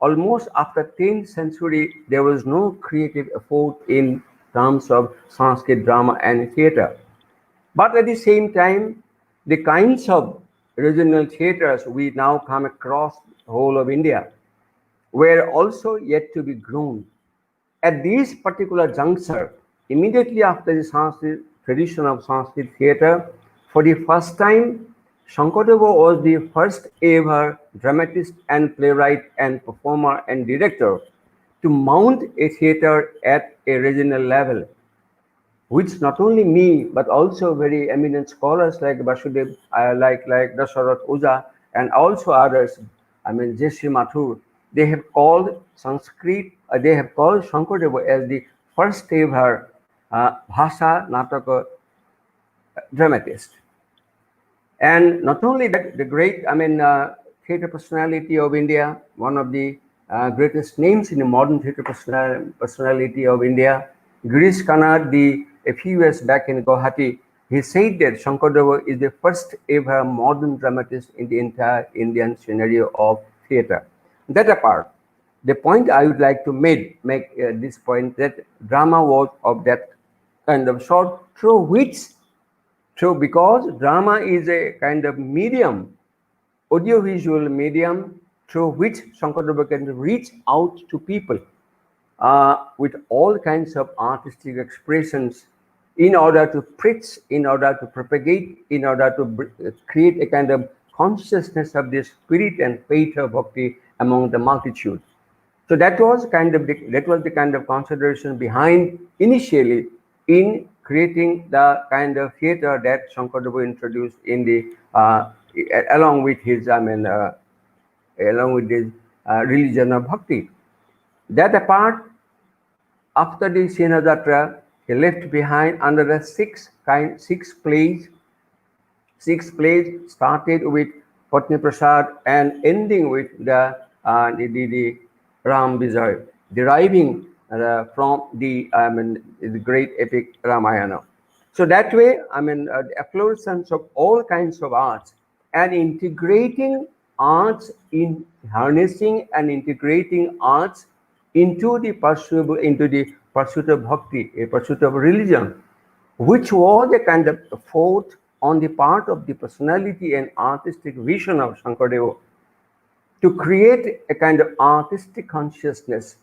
Almost after 10th century, there was no creative effort in terms of Sanskrit drama and theatre. But at the same time, the kinds of regional theatres we now come across the whole of India were also yet to be grown. At this particular juncture, immediately after the Sanskrit tradition of Sanskrit theatre, for the first time, Shankardeva was the first ever dramatist and playwright and performer and director to mount a theatre at a regional level, which not only me but also very eminent scholars like Vasudev, like Dasharat Oza, and also others, J.C. Mathur, they have called Sanskrit, they have called Shankardeva as the first ever Bhasha Nataka dramatist. And not only that, the great, theatre personality of India, one of the greatest names in the modern theatre personality of India, Girish Kanad, a few years back in Gauhati, he said that Shankardeva is the first ever modern dramatist in the entire Indian scenario of theatre. That apart, the point I would like to make this point that drama was of that kind of sort because drama is a kind of medium, audiovisual medium, through which Shankardeva can reach out to people with all kinds of artistic expressions in order to preach, in order to propagate, in order to create a kind of consciousness of the spirit and faith of bhakti among the multitude. So that was the kind of consideration behind initially in creating the kind of theatre that Shankardeva introduced in the along with his religion of bhakti. That apart, after the Sinhajatra, he left behind another six plays. Six plays started with Patni Prasad and ending with the Ram Vijay, deriving from the great epic Ramayana. So that way, the efflorescence of all kinds of arts and integrating arts, in harnessing and integrating arts into the pursuit of bhakti, a pursuit of religion, which was a kind of effort on the part of the personality and artistic vision of Shankardeva to create a kind of artistic consciousness,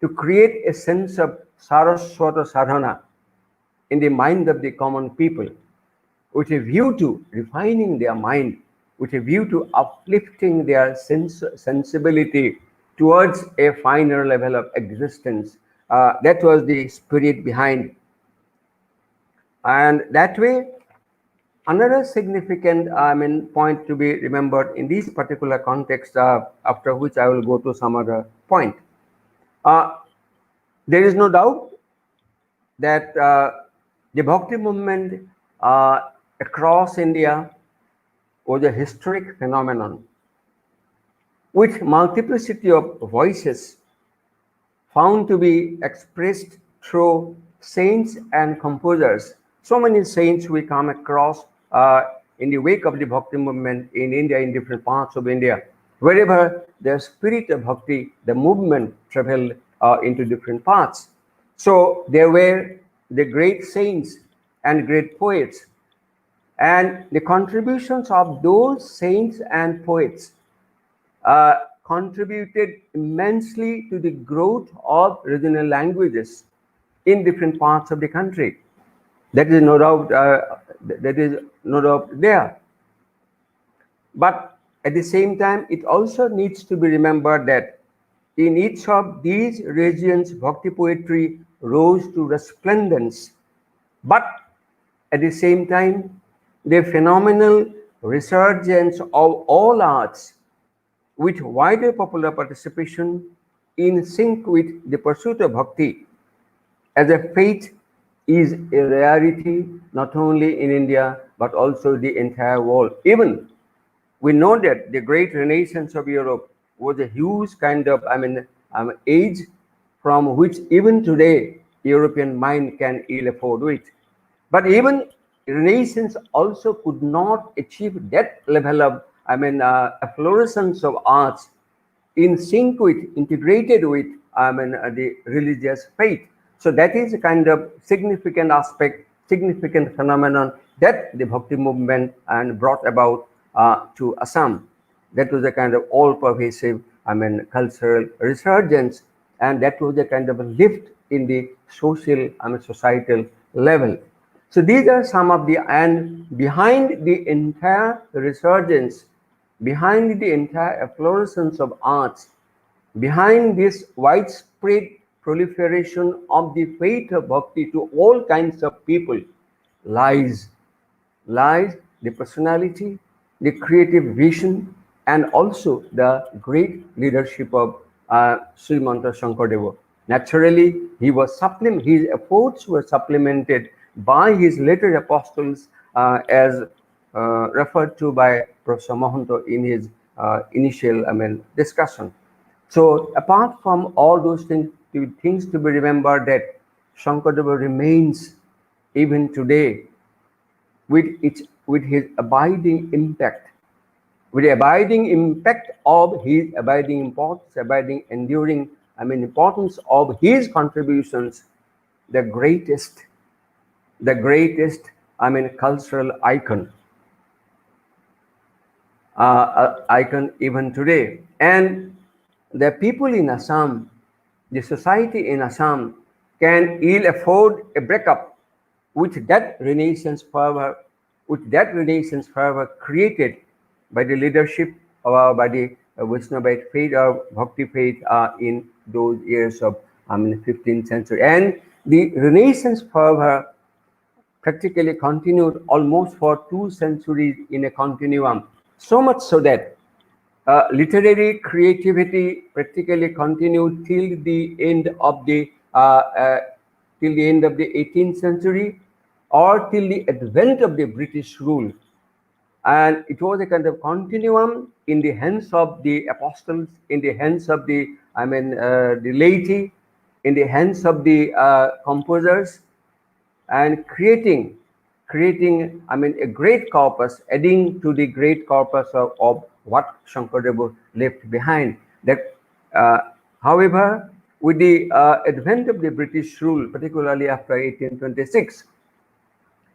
to create a sense of saraswata sadhana in the mind of the common people, with a view to refining their mind, with a view to uplifting their sensibility towards a finer level of existence. That was the spirit behind. And that way, another significant point to be remembered in this particular context, after which I will go to some other point. There is no doubt that the Bhakti movement across India was a historic phenomenon with multiplicity of voices found to be expressed through saints and composers. So many saints we come across in the wake of the Bhakti movement in India, in different parts of India. Wherever the spirit of Bhakti, the movement traveled into different parts. So there were the great saints and great poets, and the contributions of those saints and poets contributed immensely to the growth of regional languages in different parts of the country. That is no doubt. That is no doubt there. But at the same time, it also needs to be remembered that in each of these regions, Bhakti poetry rose to resplendence. But at the same time, the phenomenal resurgence of all arts with wider popular participation in sync with the pursuit of bhakti as a faith is a rarity not only in India but also the entire world. Even we know that the great Renaissance of Europe was a huge kind of age from which even today European mind can ill afford with. But even Renaissance also could not achieve that level of efflorescence of arts in sync with, integrated with the religious faith. So that is a kind of significant aspect, significant phenomenon that the Bhakti movement and brought about to Assam. That was a kind of all-pervasive, cultural resurgence, and that was a kind of a lift in the social, societal level. So these are some of the, and behind the entire resurgence, behind the entire efflorescence of arts, behind this widespread proliferation of the faith of bhakti to all kinds of people, lies the personality, the creative vision, and also the great leadership of Srimanta Shankardeva. Naturally, his efforts were supplemented by his later apostles, as referred to by Professor Mahanta in his initial discussion. So apart from all those things to be remembered, that Shankardeva remains even today with his abiding impact, with the abiding impact of his abiding importance, abiding enduring importance of his contributions, the greatest cultural icon even today. And the people in Assam, the society in Assam, can ill afford a breakup with that Renaissance fervor, created by the leadership of by the Vaishnavite faith or Bhakti faith in those years of 15th century. And the Renaissance fervor practically continued almost for 2 centuries in a continuum. So much so that literary creativity practically continued till the end of the 18th century, or till the advent of the British rule. And it was a kind of continuum in the hands of the apostles, in the hands of the the laity, in the hands of the composers, and creating a great corpus, adding to the great corpus of what Shankardeva left behind. That, however, with the advent of the British rule, particularly after 1826,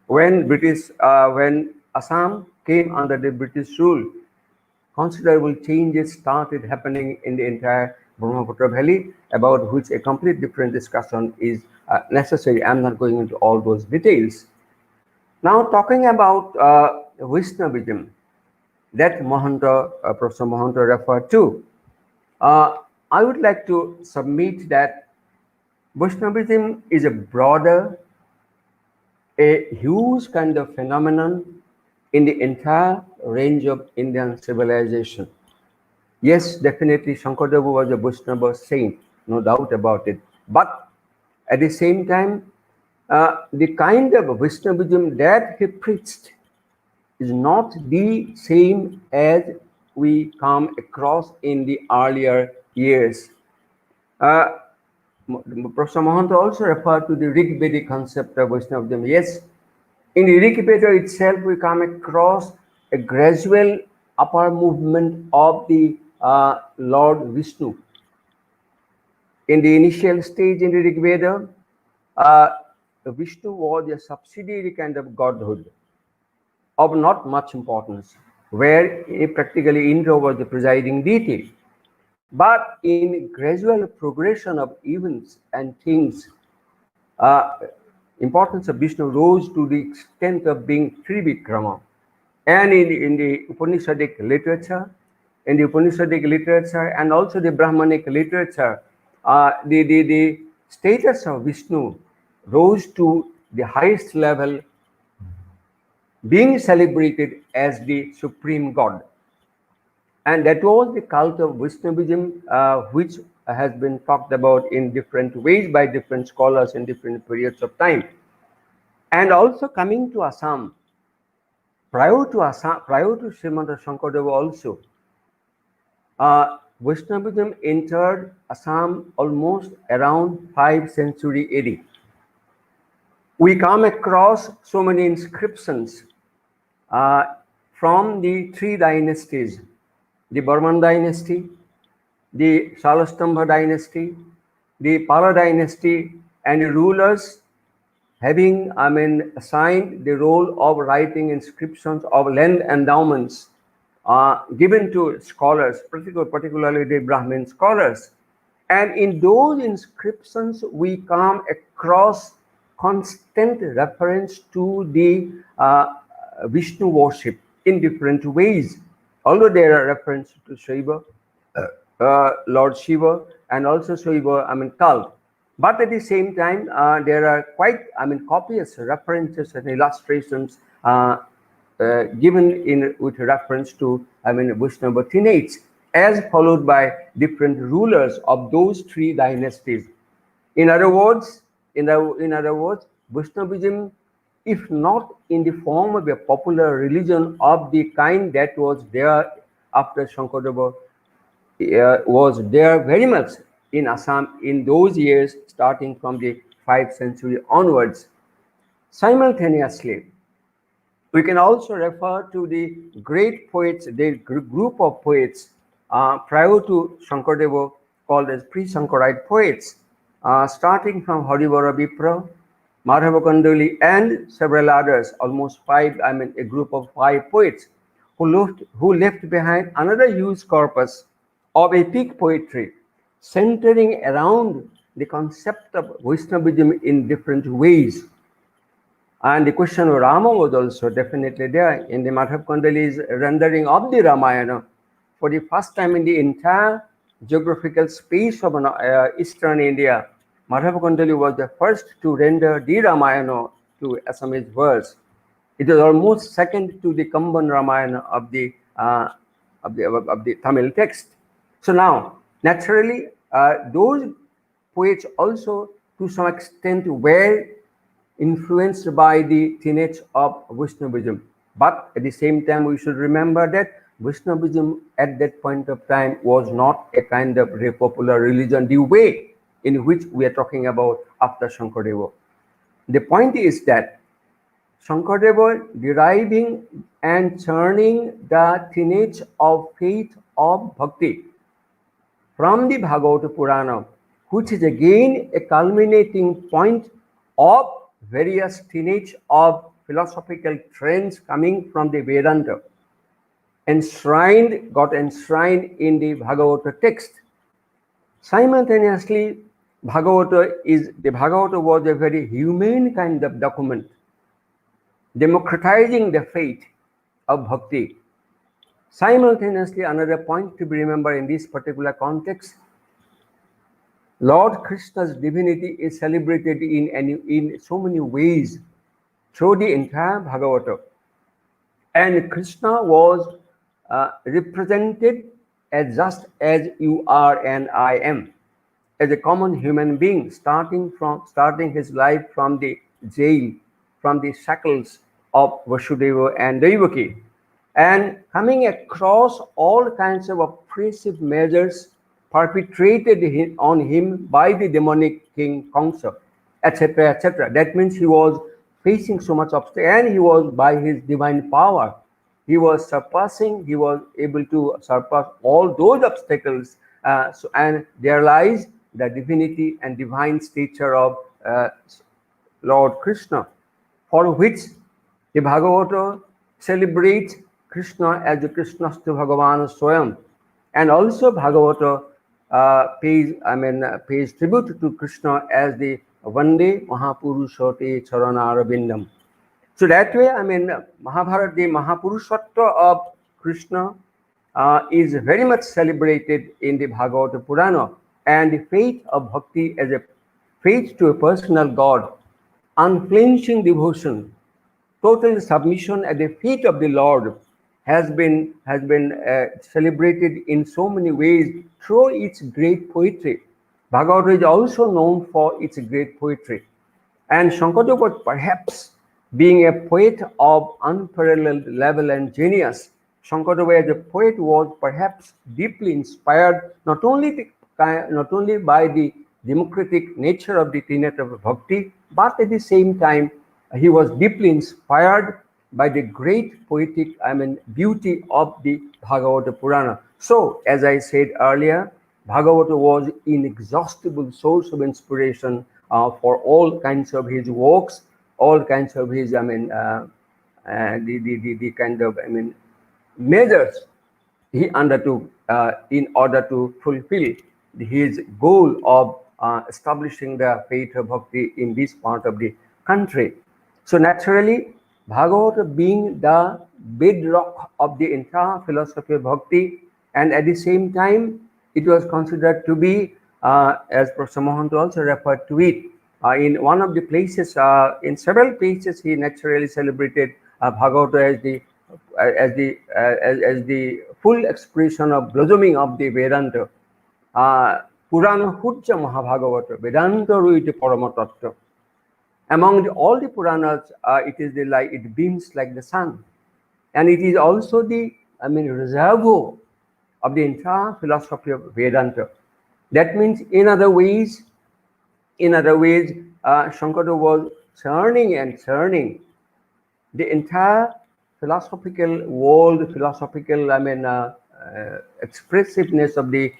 when Assam came under the British rule, considerable changes started happening in the entire Brahmaputra Valley, about which a complete different discussion is necessary. I'm not going into all those details. Now, talking about Vaishnavism that Mahanta, Professor Mahanta referred to, I would like to submit that Vaishnavism is a broader, a huge kind of phenomenon in the entire range of Indian civilization. Yes, definitely Shankardeva was a Vaishnava saint, no doubt about it. But at the same time, the kind of Vaishnavism that he preached is not the same as we come across in the earlier years. Uh, Professor Mahanta also referred to the Rig Vedic concept of Vaishnavism. Yes, in the Rig Veda itself, we come across a gradual upper movement of the Lord Vishnu. In the initial stage in the Rig Veda, uh, Vishnu was a subsidiary kind of godhood of not much importance, where practically Indra was the presiding deity. But in gradual progression of events and things, uh, importance of Vishnu rose to the extent of being Trivikrama. And in the Upanishadic literature, and also the Brahmanic literature, the status of Vishnu rose to the highest level, being celebrated as the supreme god. And that was the cult of Vaishnavism, which has been talked about in different ways by different scholars in different periods of time. And also coming to Assam, prior to Srimanta Shankardeva also, Vaishnavism entered Assam almost around 5th century AD. We come across so many inscriptions from the three dynasties, the Burman dynasty, the Shalastambha dynasty, the Pala dynasty, and the rulers having, assigned the role of writing inscriptions of land endowments given to scholars, particularly the Brahmin scholars. And in those inscriptions, we come across constant reference to the Vishnu worship in different ways. Although there are references to Shiva, Lord Shiva, and also Shiva, cult. But at the same time, there are quite, copious references and illustrations given with reference to, Vaishnava tenates, as followed by different rulers of those three dynasties. In other words, Vaishnavism, if not in the form of a popular religion of the kind that was there after Shankardeva, was there very much in Assam in those years, starting from the 5th century onwards. Simultaneously, we can also refer to the great poets, the group of poets prior to Shankardeva, called as pre-Shankarite poets, starting from Harivara Vipra, Madhava Kandali, and several others, almost five, a group of 5 poets who left behind another huge corpus of epic poetry centering around the concept of Vaishnavism in different ways. And the question of Rama was also definitely there in the Madhav Kandali's rendering of the Ramayana. For the first time in the entire geographical space of Eastern India, Madhav Kandali was the first to render the Ramayana to Assamese verse. It is almost second to the Kamban Ramayana of the Tamil text. So now, naturally, those poets also, to some extent, were influenced by the tenets of Vaishnavism. But at the same time, we should remember that Vaishnavism at that point of time was not a kind of a popular religion the way in which we are talking about after Shankardeva. The point is that Shankardeva deriving and churning the teenage of faith of bhakti from the Bhagavata Purana, which is again a culminating point of various teenage of philosophical trends coming from the Vedanta, got enshrined in the Bhagavata text. Simultaneously, the Bhagavata was a very humane kind of document, democratizing the faith of bhakti. Simultaneously, another point to be remembered in this particular context, Lord Krishna's divinity is celebrated in so many ways through the entire Bhagavata. And Krishna was represented as just as you are and I am, as a common human being, starting his life from the jail, from the shackles of Vasudeva and Devaki, and coming across all kinds of oppressive measures perpetrated on him by the demonic king Kamsa, etc., etc. That means he was facing so much obstacle, and he was, by his divine power, he was able to surpass all those obstacles. And there lies the divinity and divine stature of Lord Krishna, for which the Bhagavata celebrates Krishna as the Krishnastu Bhagavan Swayam, and also Bhagavata pays tribute to Krishna as the Vande Mahapurushate Charanarabindam. So that way, Mahabharata, the Mahapurushotva of Krishna is very much celebrated in the Bhagavata Purana, and the faith of bhakti as a faith to a personal God, unflinching devotion, total submission at the feet of the Lord has been celebrated in so many ways through its great poetry. Bhagavata is also known for its great poetry. And Shankardeva, perhaps being a poet of unparalleled level and genius, Shankardeva as a poet was perhaps deeply inspired not only by the democratic nature of the tenet of bhakti, but at the same time he was deeply inspired by the great poetic beauty of the Bhagavata Purana. So, as I said earlier, Bhagavata was inexhaustible source of inspiration for all kinds of his works, all kinds of his the kind of measures he undertook in order to fulfill his goal of establishing the faith of bhakti in this part of the country. So naturally, Bhagavata being the bedrock of the entire philosophy of bhakti, and at the same time, it was considered to be, as Professor Mahanta also referred to it, in one of the places, in several places, he naturally celebrated Bhagavata as the full expression of blossoming of the Vedanta. Purana Hujja Mahabhagavata, Vedanta Ruiti Paramatattva. Among all the Puranas, it is the light, it beams like the sun. And it is also the reservoir of the entire philosophy of Vedanta. That means, in other ways, Shankara was churning the entire philosophical world, expressiveness of the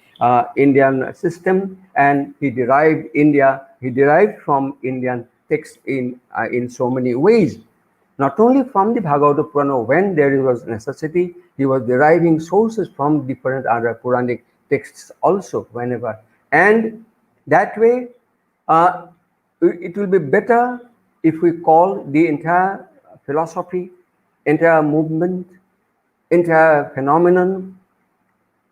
Indian system, and he derived from Indian text in so many ways. Not only from the Bhagavata Purana, when there was necessity, he was deriving sources from different other Puranic texts also whenever. And that way, it will be better if we call the entire philosophy, entire movement, entire phenomenon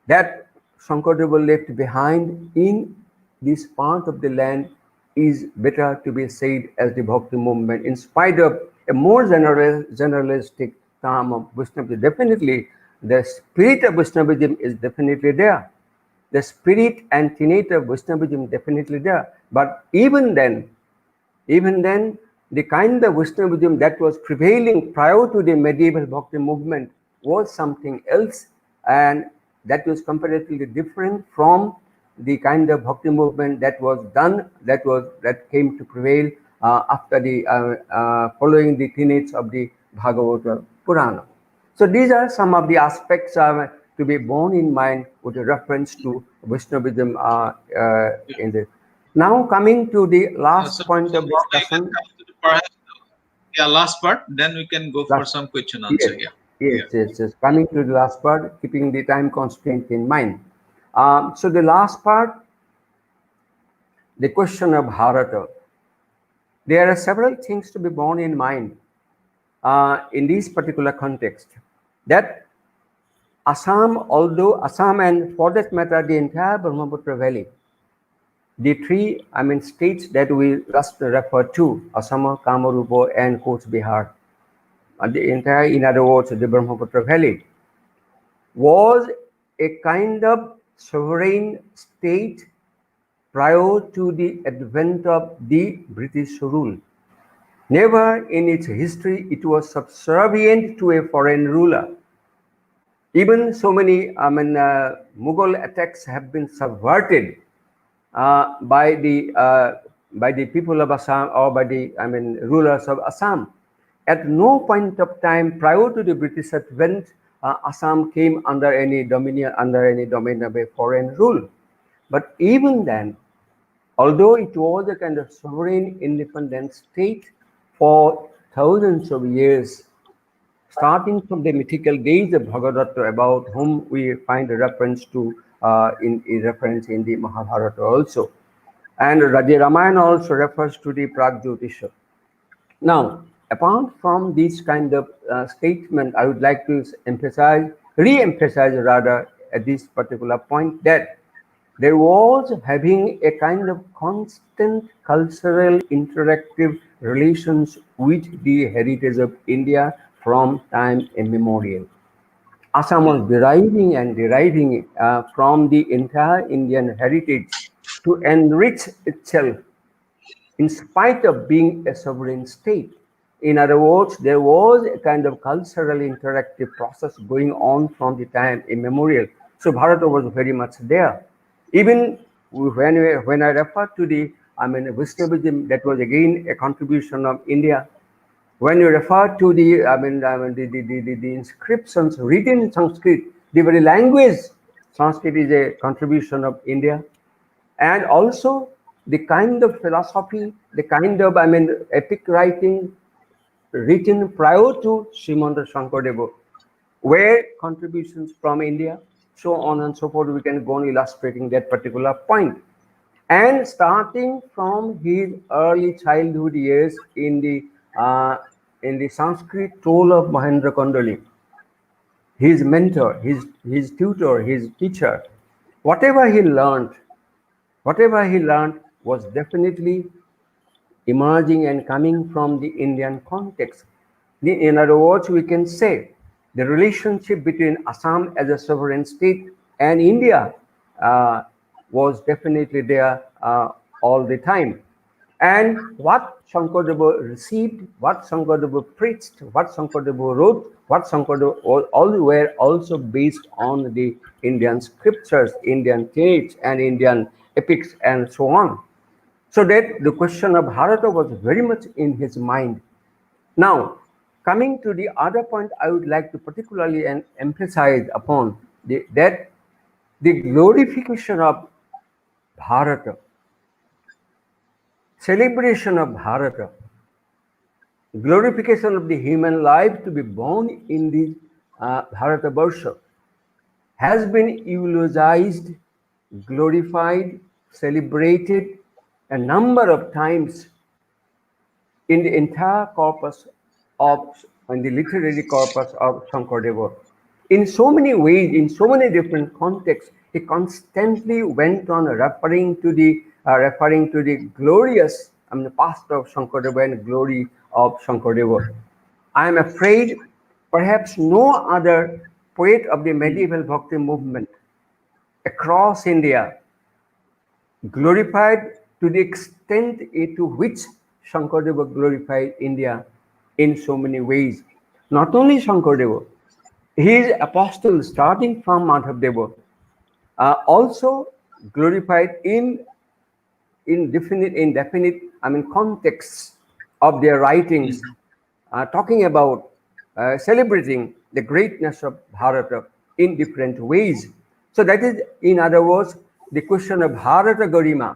that Shankardeva left behind in this part of the land is better to be said as the Bhakti movement, in spite of a more generalistic term of Vaishnavism. Definitely, the spirit of Vaishnavism is definitely there. The spirit and tenet of Vaishnavism definitely there. But even then, the kind of Vaishnavism that was prevailing prior to the medieval Bhakti movement was something else, and that was comparatively different from the kind of Bhakti movement that came to prevail after the following the tenets of the Bhagavata Purana. So these are some of the aspects to be borne in mind with reference to Vaishnavism in the. Now coming to the last point So of Prof, you can discussion. come to the perhaps, yeah, last part, then we can go for Last, some question answer. yes, Yeah. yes, Yeah. yes, yes. Coming to the last part, keeping the time constraint in mind. So the last part, the question of Bharata. There are several things to be borne in mind in this particular context. That Assam, although Assam and for that matter the entire Brahmaputra Valley, the three, states that we just referred to, Assam, Kamarupa, and Coach Bihar, the entire, in other words, the Brahmaputra Valley, was a kind of sovereign state prior to the advent of the British rule. Never in its history it was subservient to a foreign ruler. Even so many, Mughal attacks have been subverted uh, by the uh, by the people of Assam or by the rulers of Assam. At no point of time prior to the British advent, Assam came under any domain of a foreign rule. But even then, although it was a kind of sovereign independent state for thousands of years, starting from the mythical days of Bhagavatta, about whom we find a reference to in reference in the Mahabharata also. And the Ramayana also refers to the Pragjyotisha. Now, apart from this kind of statement, I would like to re-emphasize rather at this particular point that there was having a kind of constant cultural interactive relations with the heritage of India from time immemorial. Assam was deriving from the entire Indian heritage to enrich itself in spite of being a sovereign state. In other words, there was a kind of cultural interactive process going on from the time immemorial. So Bharata was very much there. Even when I refer to the, Vaishnavism, that was again a contribution of India. When you refer to the, the inscriptions written in Sanskrit, the very language, Sanskrit is a contribution of India. And also the kind of philosophy, the kind of, epic writing written prior to Srimanta Shankardeva were contributions from India, so on and so forth. We can go on illustrating that particular point. And starting from his early childhood years in the Sanskrit toll of Mahendra Kondali, his mentor, his tutor, his teacher, whatever he learned, whatever he learned was definitely emerging and coming from the Indian context. In other words, we can say the relationship between Assam as a sovereign state and India uh, was definitely there all the time. And what Shankardeva received, what Shankardeva preached, what Shankardeva wrote, what Shankardeva all were also based on the Indian scriptures, Indian texts, and Indian epics, and so on. So that the question of Bharata was very much in his mind. Now, coming to the other point, I would like to particularly emphasize upon that the glorification of Bharata, celebration of Bharata, glorification of the human life to be born in the Bharata Varsha has been eulogized, glorified, celebrated a number of times in the entire corpus of, in the literary corpus of Shankardeva. In so many ways, in so many different contexts, he constantly went on referring to the glorious, past of Shankardeva and glory of Shankardeva. I am afraid perhaps no other poet of the medieval Bhakti movement across India glorified to the extent to which Shankardeva glorified India in so many ways. Not only Shankardeva, his apostles, starting from Madhavdeva, also glorified in indefinite, contexts of their writings, talking about celebrating the greatness of Bharata in different ways. So that is, in other words, the question of Bharata Garima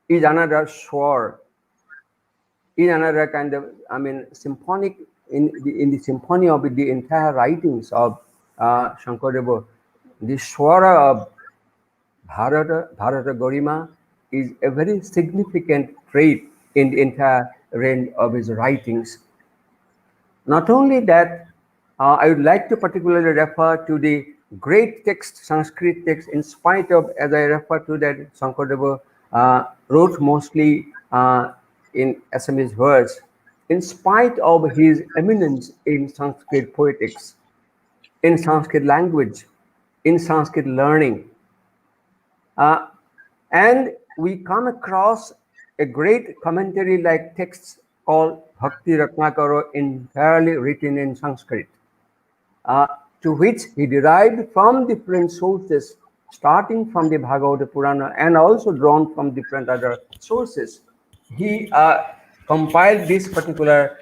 is another sword, in another kind of, symphonic, in the symphony of the entire writings of Shankardeva. The swara of Bharata Garima is a very significant trait in the entire range of his writings. Not only that, I would like to particularly refer to the great text, Sanskrit text, in spite of, as I refer to that, Shankardeva wrote mostly in Assamese verse, in spite of his eminence in Sanskrit poetics, in Sanskrit language, in Sanskrit learning. And we come across a great commentary like texts called Bhakti Ratnakara, entirely written in Sanskrit, to which he derived from different sources, starting from the Bhagavata Purana and also drawn from different other sources. He compiled this particular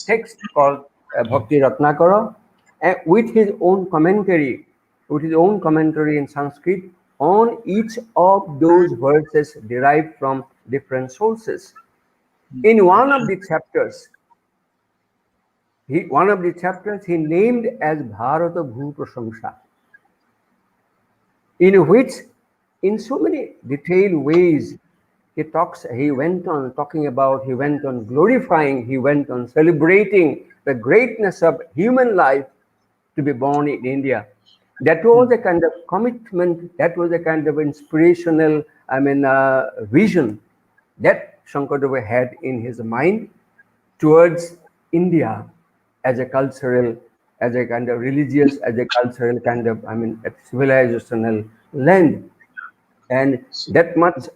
text called Bhakti Ratnakara, with his own commentary, in Sanskrit on each of those verses derived from different sources. In one of the chapters, he named as Bharata Bhuprasamsa, in which, in so many detailed ways, he went on glorifying, he went on celebrating the greatness of human life to be born in India. That was a kind of commitment, that was a kind of inspirational, vision that Shankardeva had in his mind towards India as a cultural, as a kind of religious, as a cultural kind of, a civilizational land. And that much,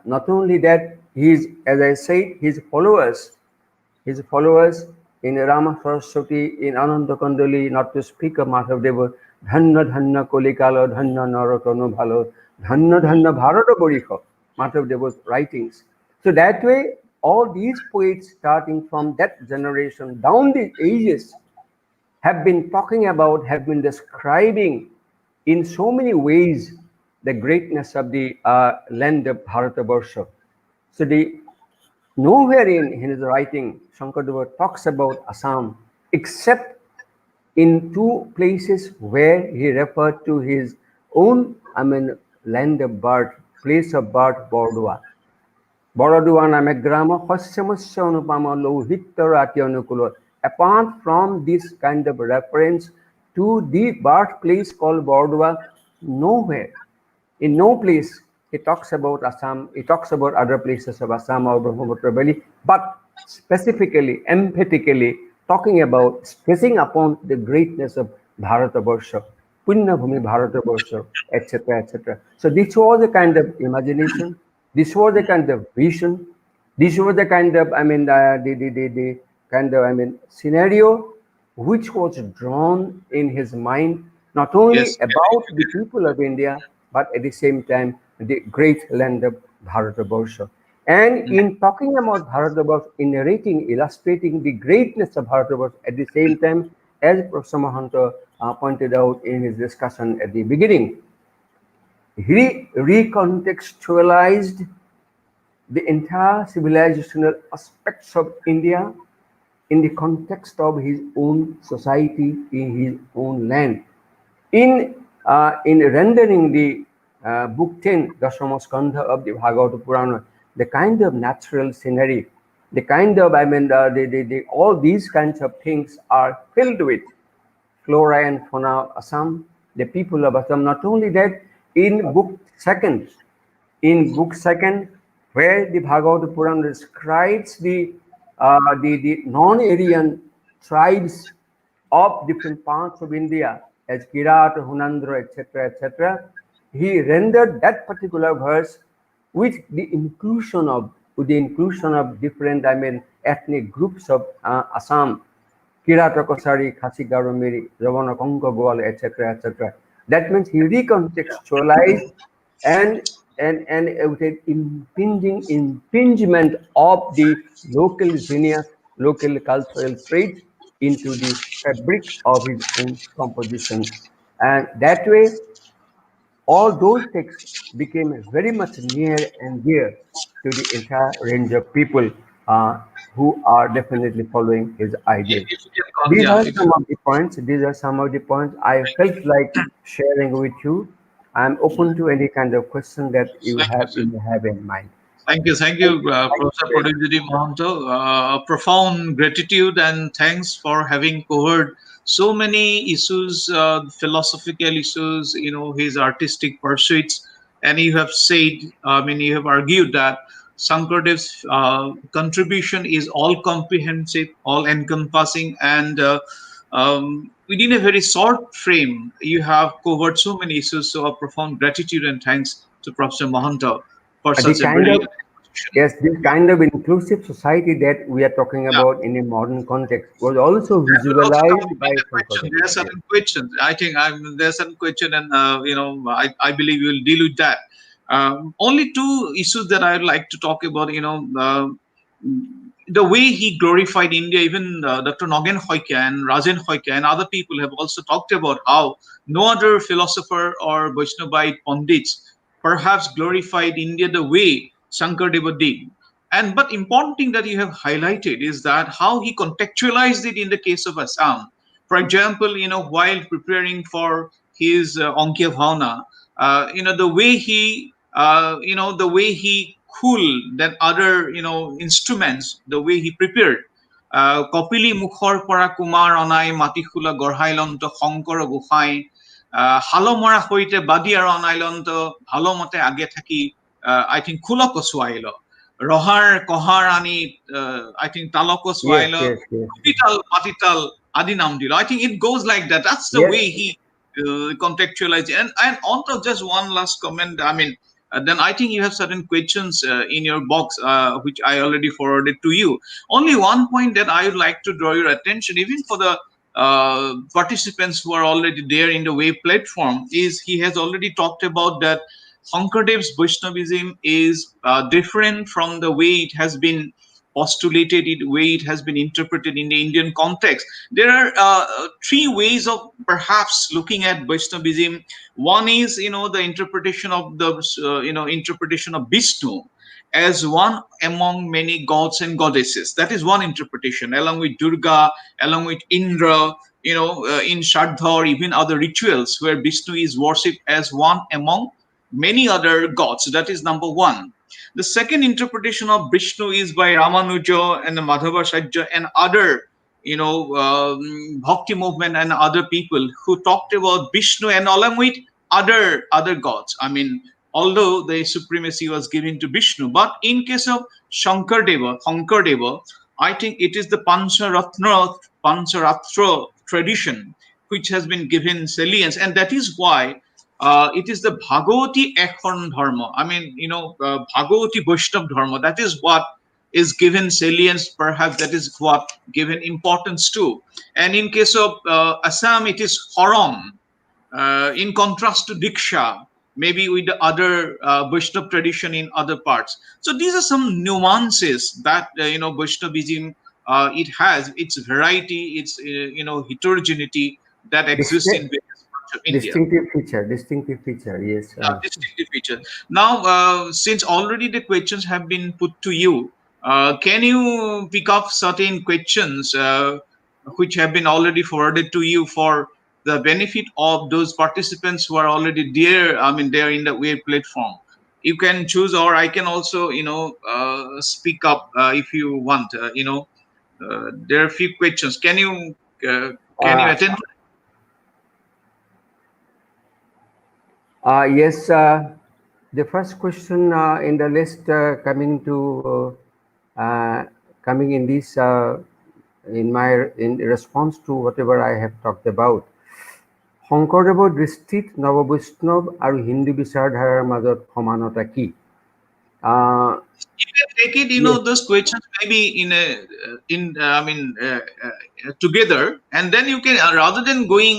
not only that, as I said, his followers in Rama Saraswati, in Ananda Kandali, not to speak of Madhavdeva, Dhanna Dhanna Kolikala, Dhanna Naratano Bhalo, Dhanna Dhanna Bharata Borikha, Madhavdeva's writings. So that way, all these poets, starting from that generation down the ages, have been talking about, have been describing in so many ways the greatness of the land of Bharatabarsha. So nowhere in his writing, Shankardeva talks about Assam, except in two places where he referred to his own, land of birth, place of birth, Bordua. Bordua name grama Hosyamasya Anupama Lohitya Rati Anukulo. Apart from this kind of reference to the birthplace called Bordua, nowhere, in no place, he talks about Assam, he talks about other places of Assam or Brahmaputra Valley, but specifically, emphatically talking about, stressing upon the greatness of Bharatabarsha, Punya Bhumi Bharatabarsha, etc., etc. So this was a kind of imagination, this was a kind of vision, this was the kind of, the kind of, scenario which was drawn in his mind, not only Yes. about the people of India, but at the same time, the great land of Bharatabarsha. And in talking about Bharatabarsha, in narrating, illustrating the greatness of Bharatabarsha, at the same time, as Professor Mahanta pointed out in his discussion at the beginning, he recontextualized the entire civilizational aspects of India in the context of his own society, in his own land. In rendering the book 10, Dashama Skandha of the Bhagavata Purana, the kind of natural scenery, the kind of, all these kinds of things are filled with flora and fauna of Assam, the people of Assam. Not only that, in book second, where the Bhagavata Purana describes the non-Aryan tribes of different parts of India as Kirat, Hunandra, etc., etc., he rendered that particular verse with the inclusion of different, ethnic groups of Assam, Kirata Kosari, Khasi Garomiri, Ravana Konka Goal, etc., etc. That means he recontextualized and and with an impingement of the local genius, local cultural traits into the fabric of his own composition. And that way, all those texts became very much near and dear to the entire range of people uh, who are definitely following his ideas. If you can call, These yeah, are if some of the points. These are some of the points I felt like sharing with you. I'm open to any kind of question that thank you, sir. you may have in mind. Thank Thank you, you. Thank Professor you very much. Pradip Mahanta. Profound gratitude and thanks for having covered so many issues, philosophical issues, his artistic pursuits. And you have said, you have argued that Shankardev's contribution is all comprehensive, all encompassing, and within a very short frame, you have covered so many issues. So, a profound gratitude and thanks to Professor Mahanta for The such a kind of brilliant exposition. Yes, this Yeah, kind of inclusive society that we are talking yeah. about in a modern context was also That will also come up visualized in by the question. Shankardeva. There are Yes. certain questions. I think there's certain question, and I believe we'll deal with that. Only two issues that I would like to talk about. The way he glorified India. Even Dr. Nogen Hoyke and Rajen Hoyke and other people have also talked about how no other philosopher or Vaishnavite Pandits perhaps glorified India the way Shankardeva did. And but important thing that you have highlighted is that how he contextualized it in the case of Assam. For example, while preparing for his Ankya Bhavna, the way he cool that other instruments, the way he prepared. Kopili মুখৰ পৰা কুমাৰ অনাই মাটিশূলা গঢ়াইলন্ত শংকৰ গোসাঁই হালমৰা সৈতে বাদি আৰু অনাইলন্ত ভালমতে আগে থাকি I think খোলক কচুৱাইল ৰহাৰ কহাৰ আনি I think Talak Yes, কচুৱাইল yes, yes, yes. Kubital, Patital, Adinam Dilo. I think it goes like that. That's the Yes, way he contextualized it. And on to just one last comment. Then I think you have certain questions in your box, which I already forwarded to you. Only one point that I would like to draw your attention, even for the participants who are already there in the wave platform, is he has already talked about that Shankardev's Vaishnavism is different from the way it has been postulated, the way it has been interpreted in the Indian context. There are three ways of perhaps looking at Vaishnavism. One is, the interpretation of interpretation of Vishnu as one among many gods and goddesses. That is one interpretation, along with Durga, along with Indra, in Shraddha or even other rituals where Vishnu is worshipped as one among many other gods. That is number one. The second interpretation of Vishnu is by Ramanuja and the Madhavacharya and other, Bhakti movement and other people who talked about Vishnu and along with other gods. Although the supremacy was given to Vishnu, but in case of Shankardeva, I think it is the Pancharatra tradition which has been given salience, and that is why it is the Bhagavati Ekhon Dharma. Bhagavati Vaishnav Dharma. That is what is given salience, perhaps that is what given importance to. And in case of Assam, it is Horom. In contrast to Diksha, maybe with the other Vaishnav tradition in other parts. So these are some nuances that Vaishnavism it has its variety, its heterogeneity that exists in Distinct, various parts of India. distinctive feature. Yes. Distinctive feature. Now, since already the questions have been put to you, can you pick up certain questions which have been already forwarded to you for the benefit of those participants who are already there? They're in the web platform. You can choose, or I can also, speak up if you want. There are a few questions. Uh, can you Uh, attend? yes. The first question in the list coming in this in response to whatever I have talked about. শংকৰদেৱৰ দৃষ্টিত নৱবৈষ্ণৱ আৰু হিন্দু বিচাৰধাৰাৰ মাজত সমানতা কি? You can take it, Yes, those questions maybe together, and then you can rather than going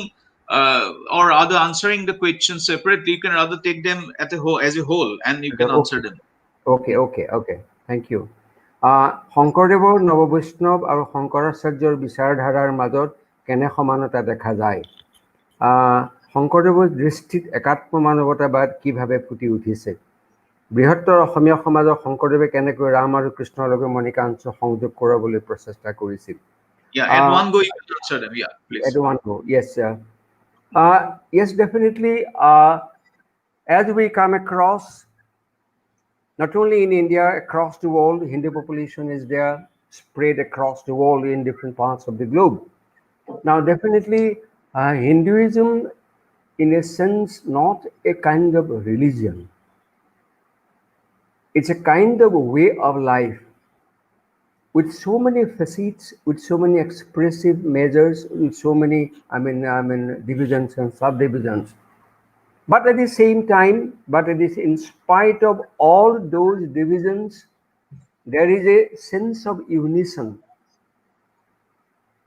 or rather answering the questions separately. You can rather take them at a whole, as a whole, and you can answer them. Okay. Thank you. শংকৰদেৱৰ নৱবৈষ্ণৱ আৰু শংকৰাচাৰ্যৰ বিচাৰধাৰাৰ মাজত কেনে সমানতা দেখা যায়? শংকৰদেৱৰ দৃষ্টিত একাত্ম মানৱতাবাদ কিভাৱে ফুটি উঠিছে? বৃহত্তৰ অসমীয়া সমাজৰ শংকৰদেৱে কেনেকৈ ৰাম আৰু কৃষ্ণৰ লগত মণিকাঞ্চ সংযোগ কৰাবলৈ প্ৰচেষ্টা কৰিছিল? Yeah, at one go you can answer them. Yeah, please. At one go, yes, sir. Yes, definitely. As we come across, not only in India, across the world, Hindu population is there, spread across the world in different parts of the globe. Now, definitely, Hinduism, in a sense, not a kind of religion. It's a kind of way of life with so many facets, with so many expressive measures, with so many, divisions and subdivisions. But at the same time, in spite of all those divisions, there is a sense of unison,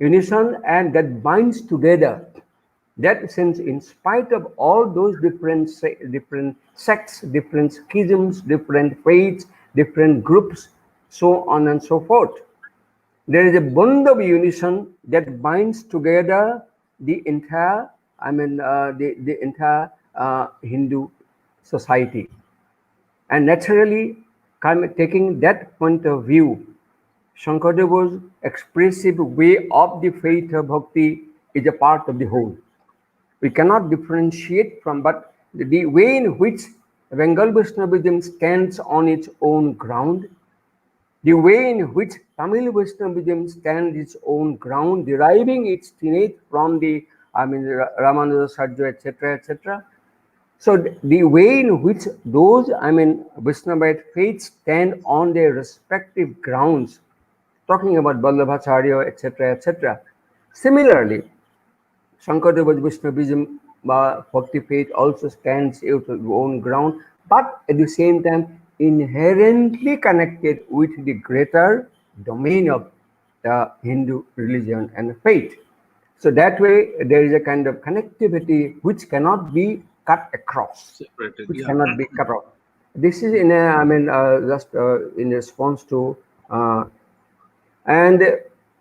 and that binds together. That sense, in spite of all those different sects, different schisms, different faiths, different groups, so on and so forth, there is a bond of unison that binds together the entire, the entire Hindu society. And naturally, taking that point of view, Shankardeva's expressive way of the faith of bhakti is a part of the whole. We cannot differentiate from, but the way in which Bengal Vaishnavism stands on its own ground, the way in which Tamil Vaishnavism stands its own ground, deriving its tenet from the Ramanuja Sarja, etc. So the way in which those Vaishnavite faiths stand on their respective grounds, talking about Vallabhacharya, etc. Similarly, Shankardeva's Vaishnavism, Bhakti faith also stands its own ground, but at the same time inherently connected with the greater domain of the Hindu religion and faith. So that way there is a kind of connectivity which cannot be cut across, Separated, which yeah. cannot be cut off. This is in a, just in response to, and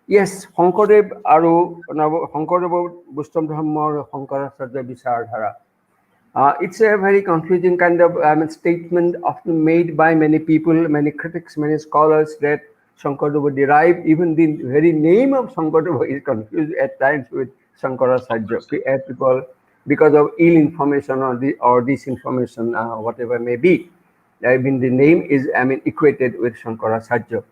yes, Shankardev aru Shankardev Vaishnava Dharma Shankaracharya Vichardhara. It's a very confusing kind of statement often made by many people, many critics, many scholars, that Shankardev derived, even the very name of Shankardev is confused at times with Shankaracharya. People, because of ill information or disinformation, whatever may be, even the name is equated with Shankaracharya.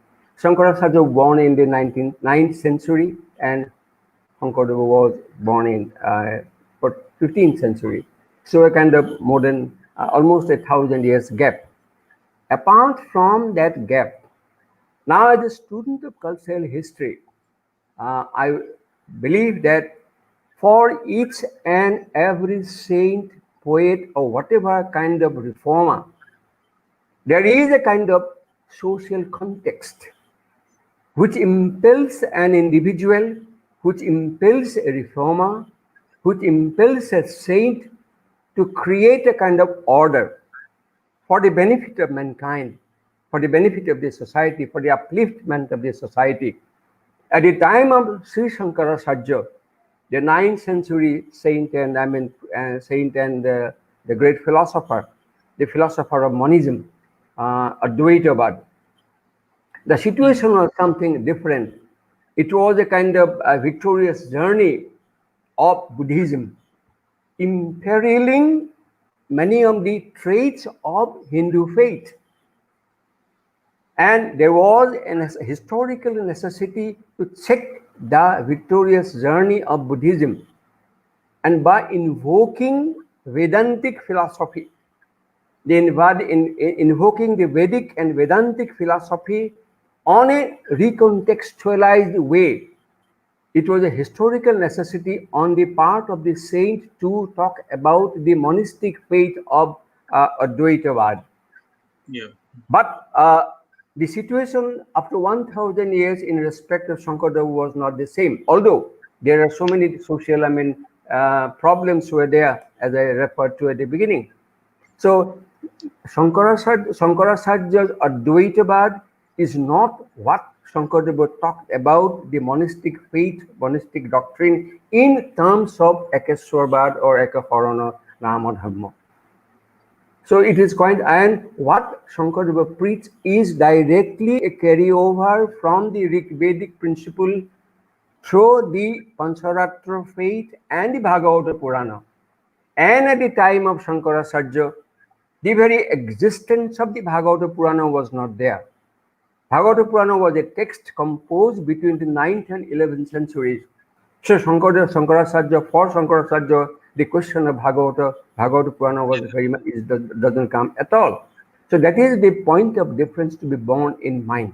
Shankaracharya was born in the 9th century, and Shankardev was born in 15th century. So a kind of more than almost 1,000 years gap. Apart from that gap, now as a student of cultural history, I believe that for each and every saint, poet, or whatever kind of reformer, there is a kind of social context which impels an individual, which impels a reformer, which impels a saint to create a kind of order for the benefit of mankind, for the benefit of the society, for the upliftment of the society. At the time of Sri Shankaracharya, the 9th century saint and the great philosopher, the philosopher of monism, Advaitavad, the situation was something different. It was a kind of a victorious journey of Buddhism, imperiling many of the traits of Hindu faith. And there was a historical necessity to check the victorious journey of Buddhism, and by invoking Vedantic philosophy, invoking the Vedic and Vedantic philosophy on a recontextualized way. It was a historical necessity on the part of the saint to talk about the monistic faith of Advaitavad. Yeah. But the situation after 1,000 years in respect of Shankardev was not the same. Although there are so many social, problems were there, as I referred to at the beginning. So Shankaracharya's Advaitavad is not what Shankardeva talked about the monastic faith, monastic doctrine in terms of Ekeswarvad or Ekahorana Namadhamma. So it is quite, and what Shankardeva preached is directly a carryover from the Vedic principle through the Pancharatra faith and the Bhagavata Purana. And at the time of Shankaracharya, the very existence of the Bhagavata Purana was not there. Bhagavata Purana was a text composed between the 9th and 11th centuries. So Shankaracharya, for Shankaracharya, the question of Bhagavata Purana was very much, doesn't come at all. So that is the point of difference to be borne in mind.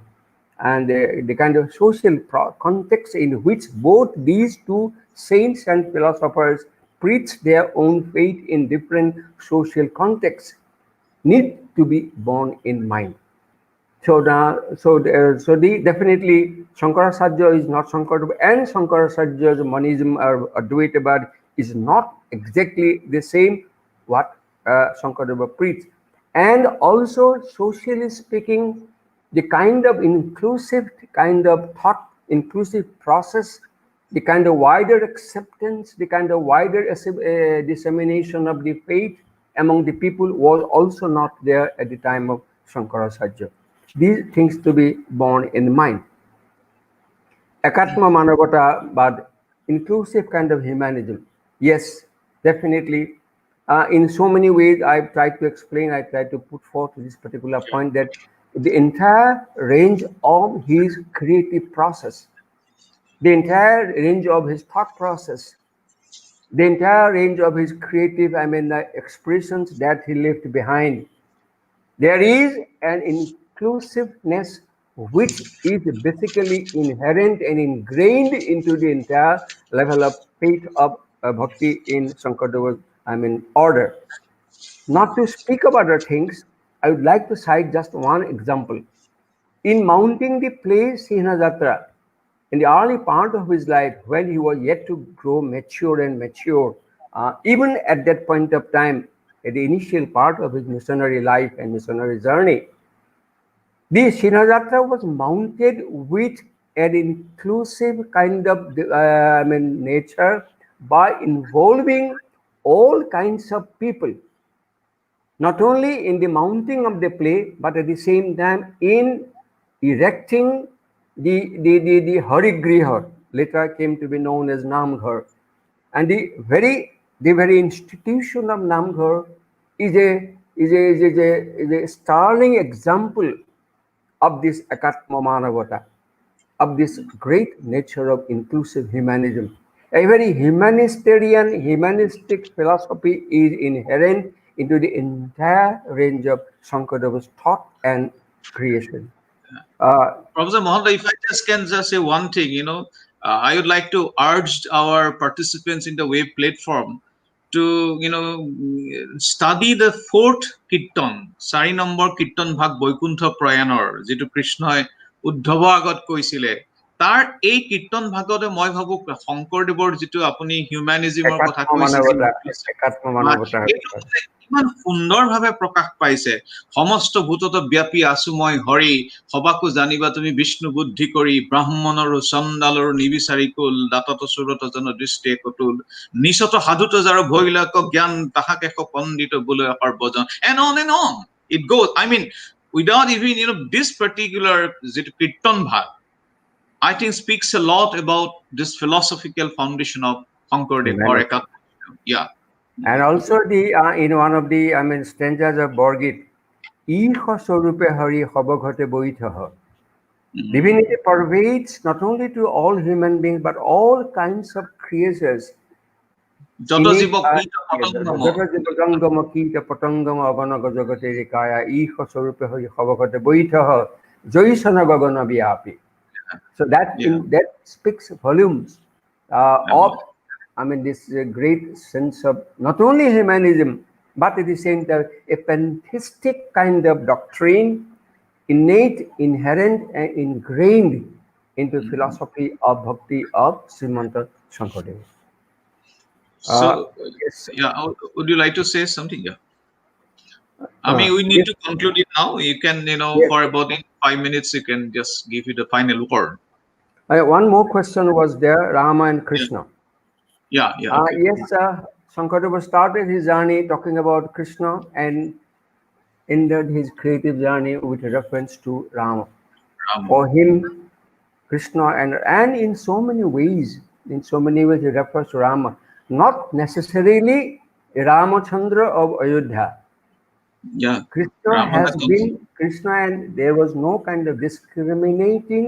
And the kind of social context in which both these two saints and philosophers preach their own faith in different social contexts need to be borne in mind. So definitely Shankaracharya is not Shankardeva, and Shankaracharya's monism or Advaitavad is not exactly the same what Shankardeva preached. And also, socially speaking, the kind of inclusive kind of thought, inclusive process, the kind of wider acceptance, the kind of wider dissemination of the faith among the people was also not there at the time of Shankaracharya. These things to be borne in mind. Ekatma Manavata, but inclusive kind of humanism. Yes, definitely. In so many ways, I've tried to explain, I tried to put forth this particular point that the entire range of his creative process, the entire range of his thought process, the entire range of his creative, expressions that he left behind, there is an inclusiveness which is basically inherent and ingrained into the entire level of faith of bhakti in Shankardeva's, order. Not to speak of other things, I would like to cite just one example. In mounting the play Sinhajatra, in the early part of his life, when he was yet to grow mature and mature, even at that point of time, at the initial part of his missionary life and missionary journey, the Sinhajatra was mounted with an inclusive kind of nature by involving all kinds of people, not only in the mounting of the play, but at the same time in erecting the Harigriha, later came to be known as Namghar. And the very institution of Namghar is a sterling example of this Ekatma Manavata, of this great nature of inclusive humanism. A very humanistic philosophy is inherent into the entire range of Shankardeva's thought and creation. Professor Mahanta, if I just can just say one thing, I would like to urge our participants in the web platform to, study the fourth Kirtan, 4 number kirtan ভাগ বৈকুণ্ঠ প্ৰয়াণৰ, যিটো কৃষ্ণই উদ্ধৱৰ আগত কৈছিলে। তাৰ এই কীৰ্তন ভাগতে মই ভাবো শংকৰদেৱৰ যিটো আপুনি হিউমেনিজিমৰ কথা Ekatma কৈছে, Manavata, Ekatma Manavata. ইমান সুন্দৰভাৱে প্ৰকাশ পাইছে। সমস্ত ভূতত ব্যাপী আছো মই হৰি, সবাকো জানিবা তুমি বিষ্ণু বুদ্ধি কৰি, ব্ৰাহ্মণৰো চণ্ডালৰ নিবিচাৰি কুল, দাঁতত চুৰত জন দৃষ্টিয়ে কটুল, নিচত সাধুত যাৰ ভৈলাক জ্ঞান, তাহাকে পণ্ডিত বোলে সৰ্বজন, and on. It goes. Without even, this particular Kirtan Bhag, I think speaks a lot about this philosophical foundation of Shankardev or Ekat. Yeah. And also in one of the stanzas of Borgit, Iha Sorupe Hari Hobaghote Boitha. Divinity pervades not only to all human beings but all kinds of creatures. যত জীবক কীট পতঙ্গম কীট পতঙ্গম অগণগ জগতে রিকায়া ইহ স্বরূপে হরি হবঘটে বৈঠহ জৈসন গগন বিয়াপি. So that speaks volumes of this great sense of not only humanism but at the same time a pantheistic kind of doctrine, innate, inherent, and ingrained into philosophy of bhakti of Srimanta Shankardeva. Uh, So, yes. yeah, would you like to say something? Yeah. I Uh, mean, we need yes. to conclude it now. You can, Yes. for about in 5 minutes, you can just give it the final word. One more question was there, Rama and Yeah. Krishna. Yeah. Yeah. Okay. Yes, Shankardeva started his journey talking about Krishna and ended his creative journey with reference to Rama. Rama. For him, Krishna and in so many ways he refers to Rama, not necessarily Ramachandra of Ayodhya. Yeah. Krishna Rama has has also. been Krishna, and there was no kind of discriminating,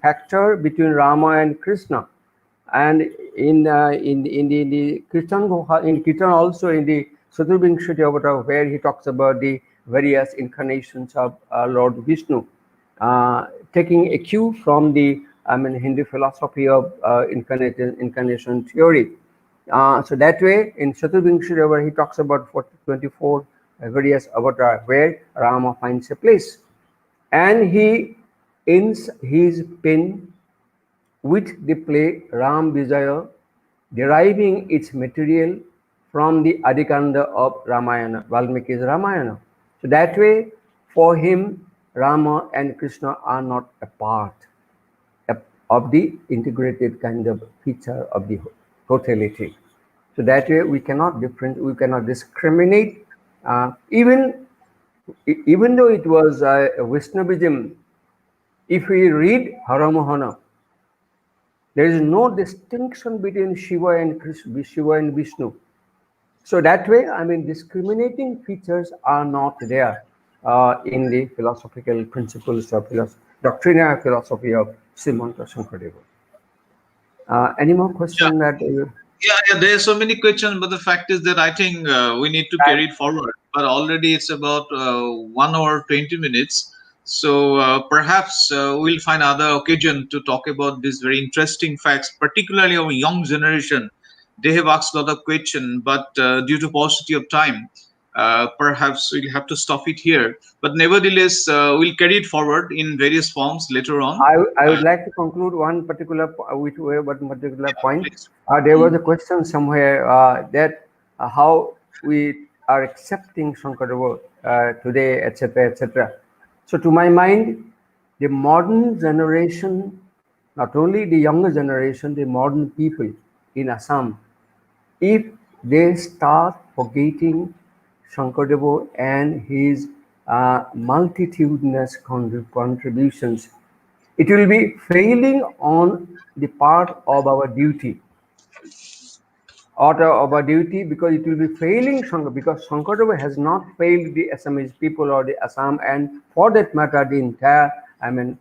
factor between Rama and Krishna. And in the Kirtan in Kirtan also in the Saturvingshati Avatar, where he talks about the various incarnations of Lord Vishnu, uh, taking a cue from the Hindu philosophy of incarnation theory. So that way, in Chaturvingshati, he talks about 24 various avatar where Rama finds a place, and he ends his pen with the play Ram Vijaya, deriving its material from the Adikanda of Ramayana, Valmiki's Ramayana. So that way, for him, Rama and Krishna are not a part of the integrated kind of feature of the totality. So that way, we cannot discriminate. Even though it was Vaishnavism, if we read Haramohana, there is no distinction between Shiva and Vishnu. So that way, discriminating features are not there in the philosophical principles of doctrinal philosophy of Srimanta Shankardeva. Any more Yeah. question that you? Yeah. There are so many questions, but the fact is that I think we need to Time. carry it forward. But already it's about 1 hour 20 minutes. So perhaps we'll find other occasion to talk about these very interesting facts, particularly our young generation. They have asked a lot of questions, but due to paucity of time, perhaps we'll have to stop it here. But nevertheless, we'll carry it forward in various forms later on. I Uh, would like to conclude one particular yeah, point. please. There was Mm. a question somewhere that how we are accepting Shankarava today, etc., etc. So, to my mind, the modern generation, not only the younger generation, the modern people in Assam, if they start forgetting Shankardeva and his multitudinous contributions, it will be failing on the part of our duty, order of our duty, because it will be failing Shankar, because Shankardeva has not failed the Assamese people or the Assam, and for that matter, the entire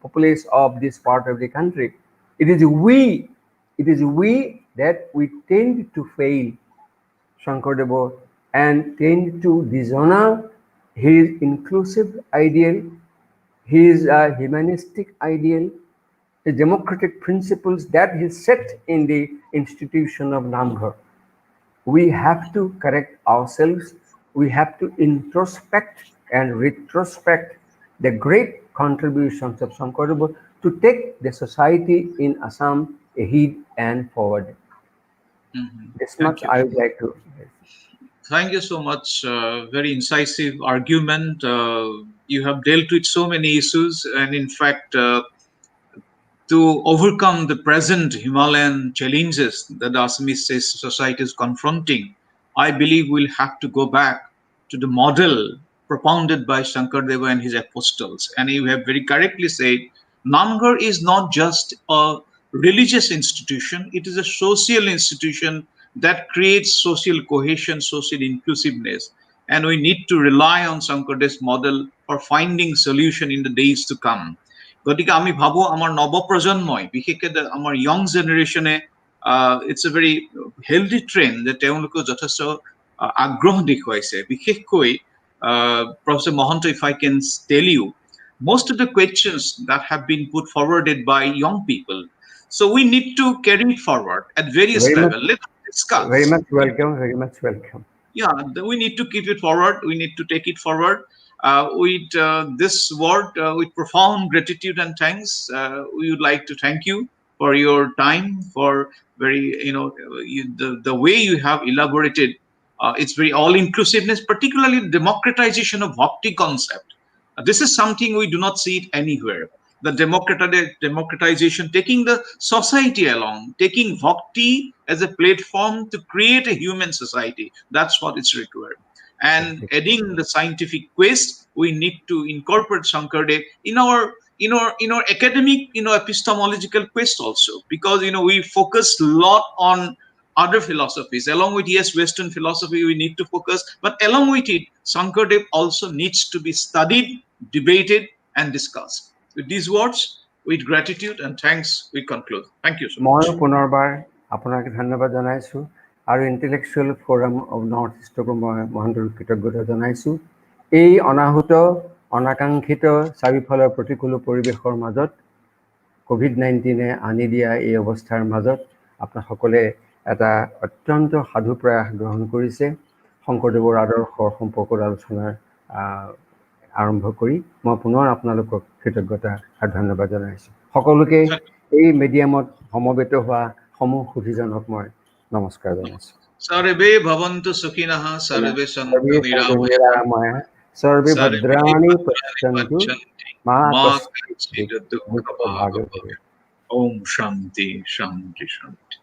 populace of this part of the country. It is we, it is we that we tend to fail Shankardeva and tend to dishonor his inclusive ideal, his humanistic ideal, the democratic principles that he set in the institution of Namghar. We have to correct ourselves. We have to introspect and retrospect the great contributions of Shankardeva to take the society in Assam ahead and forward. Mhm. This much Thank you. I would like to. Thank you so much. Very incisive argument. You have dealt with so many issues, and in fact, to overcome the present Himalayan challenges that the Assamese society is confronting, I believe we'll have to go back to the model propounded by Shankardeva and his apostles. And you have very correctly said, Namgar is not just a religious institution, it is a social institution that creates social cohesion, social inclusiveness. And we need to rely on Shankardeva's model for finding solution in the days to come. গতিকে আমি ভাবো আমাৰ নৱপ্ৰজন্মই বিশেষকৈ আমাৰ young জেনেৰেশ্যনে it's a very healthy trend যে তেওঁলোকেও যথেষ্ট আগ্ৰহ দেখুৱাইছে বিশেষকৈ professor Mahanta if I can tell you most of the questions that have been put forwarded by young people, so we need to carry it forward at various Very much, level. Let's discuss. very much welcome, very much welcome. Yeah, we need to keep it forward, we need to take it forward with this word, with profound gratitude and thanks. We would like to thank you for your time, for very, the way you have elaborated, it's very all-inclusiveness, particularly democratization of bhakti concept. This is something we do not see it anywhere. The democratization, taking the society along, taking bhakti as a platform to create a human society. That's what it's required. And adding the scientific quest, we need to incorporate Shankardev in our academic, epistemological quest also, because we focus a lot on other philosophies. Along with, yes, Western philosophy we need to focus, but along with it, Shankardev also needs to be studied, debated, and discussed. With these words, with gratitude and thanks, we conclude. Thank you so much. মই পুনৰবাৰ আপোনাক ধন্যবাদ জনাইছোঁ আৰু intellectual forum of north ইষ্টকো মই মহান্তৰূপ কৃতজ্ঞতা জনাইছোঁ। এই অনাহুত অনাকাংক্ষিত চাৰিওফালৰ প্ৰতিকূল পৰিৱেশৰ মাজত, COVID-19 আনি দিয়া এই অৱস্থাৰ মাজত আপোনাসকলে এটা অত্যন্ত সাধু প্ৰয়াস গ্ৰহণ কৰিছে। শংকৰদেৱৰ আদৰ্শৰ সম্পৰ্কত আলোচনাৰ আৰম্ভ কৰি মই পুনৰ আপোনালোকক কৃতজ্ঞতা আৰু ধন্যবাদ জনাইছোঁ। সকলোকে এই মিডিয়ামত সমবেত হোৱা সমূহ সুধীজনক মই নমস্কাৰ জনাইছোঁ। সৰ্বে ভৱন্তু সুখিনঃ, সৰ্বে সন্তু নিৰাময়া, সৰ্বে ভদ্ৰাণি পশ্যন্তু, মা কশ্চিৎ দুঃখভাগ্ ভৱেৎ। ওম শান্তি শান্তি শান্তি।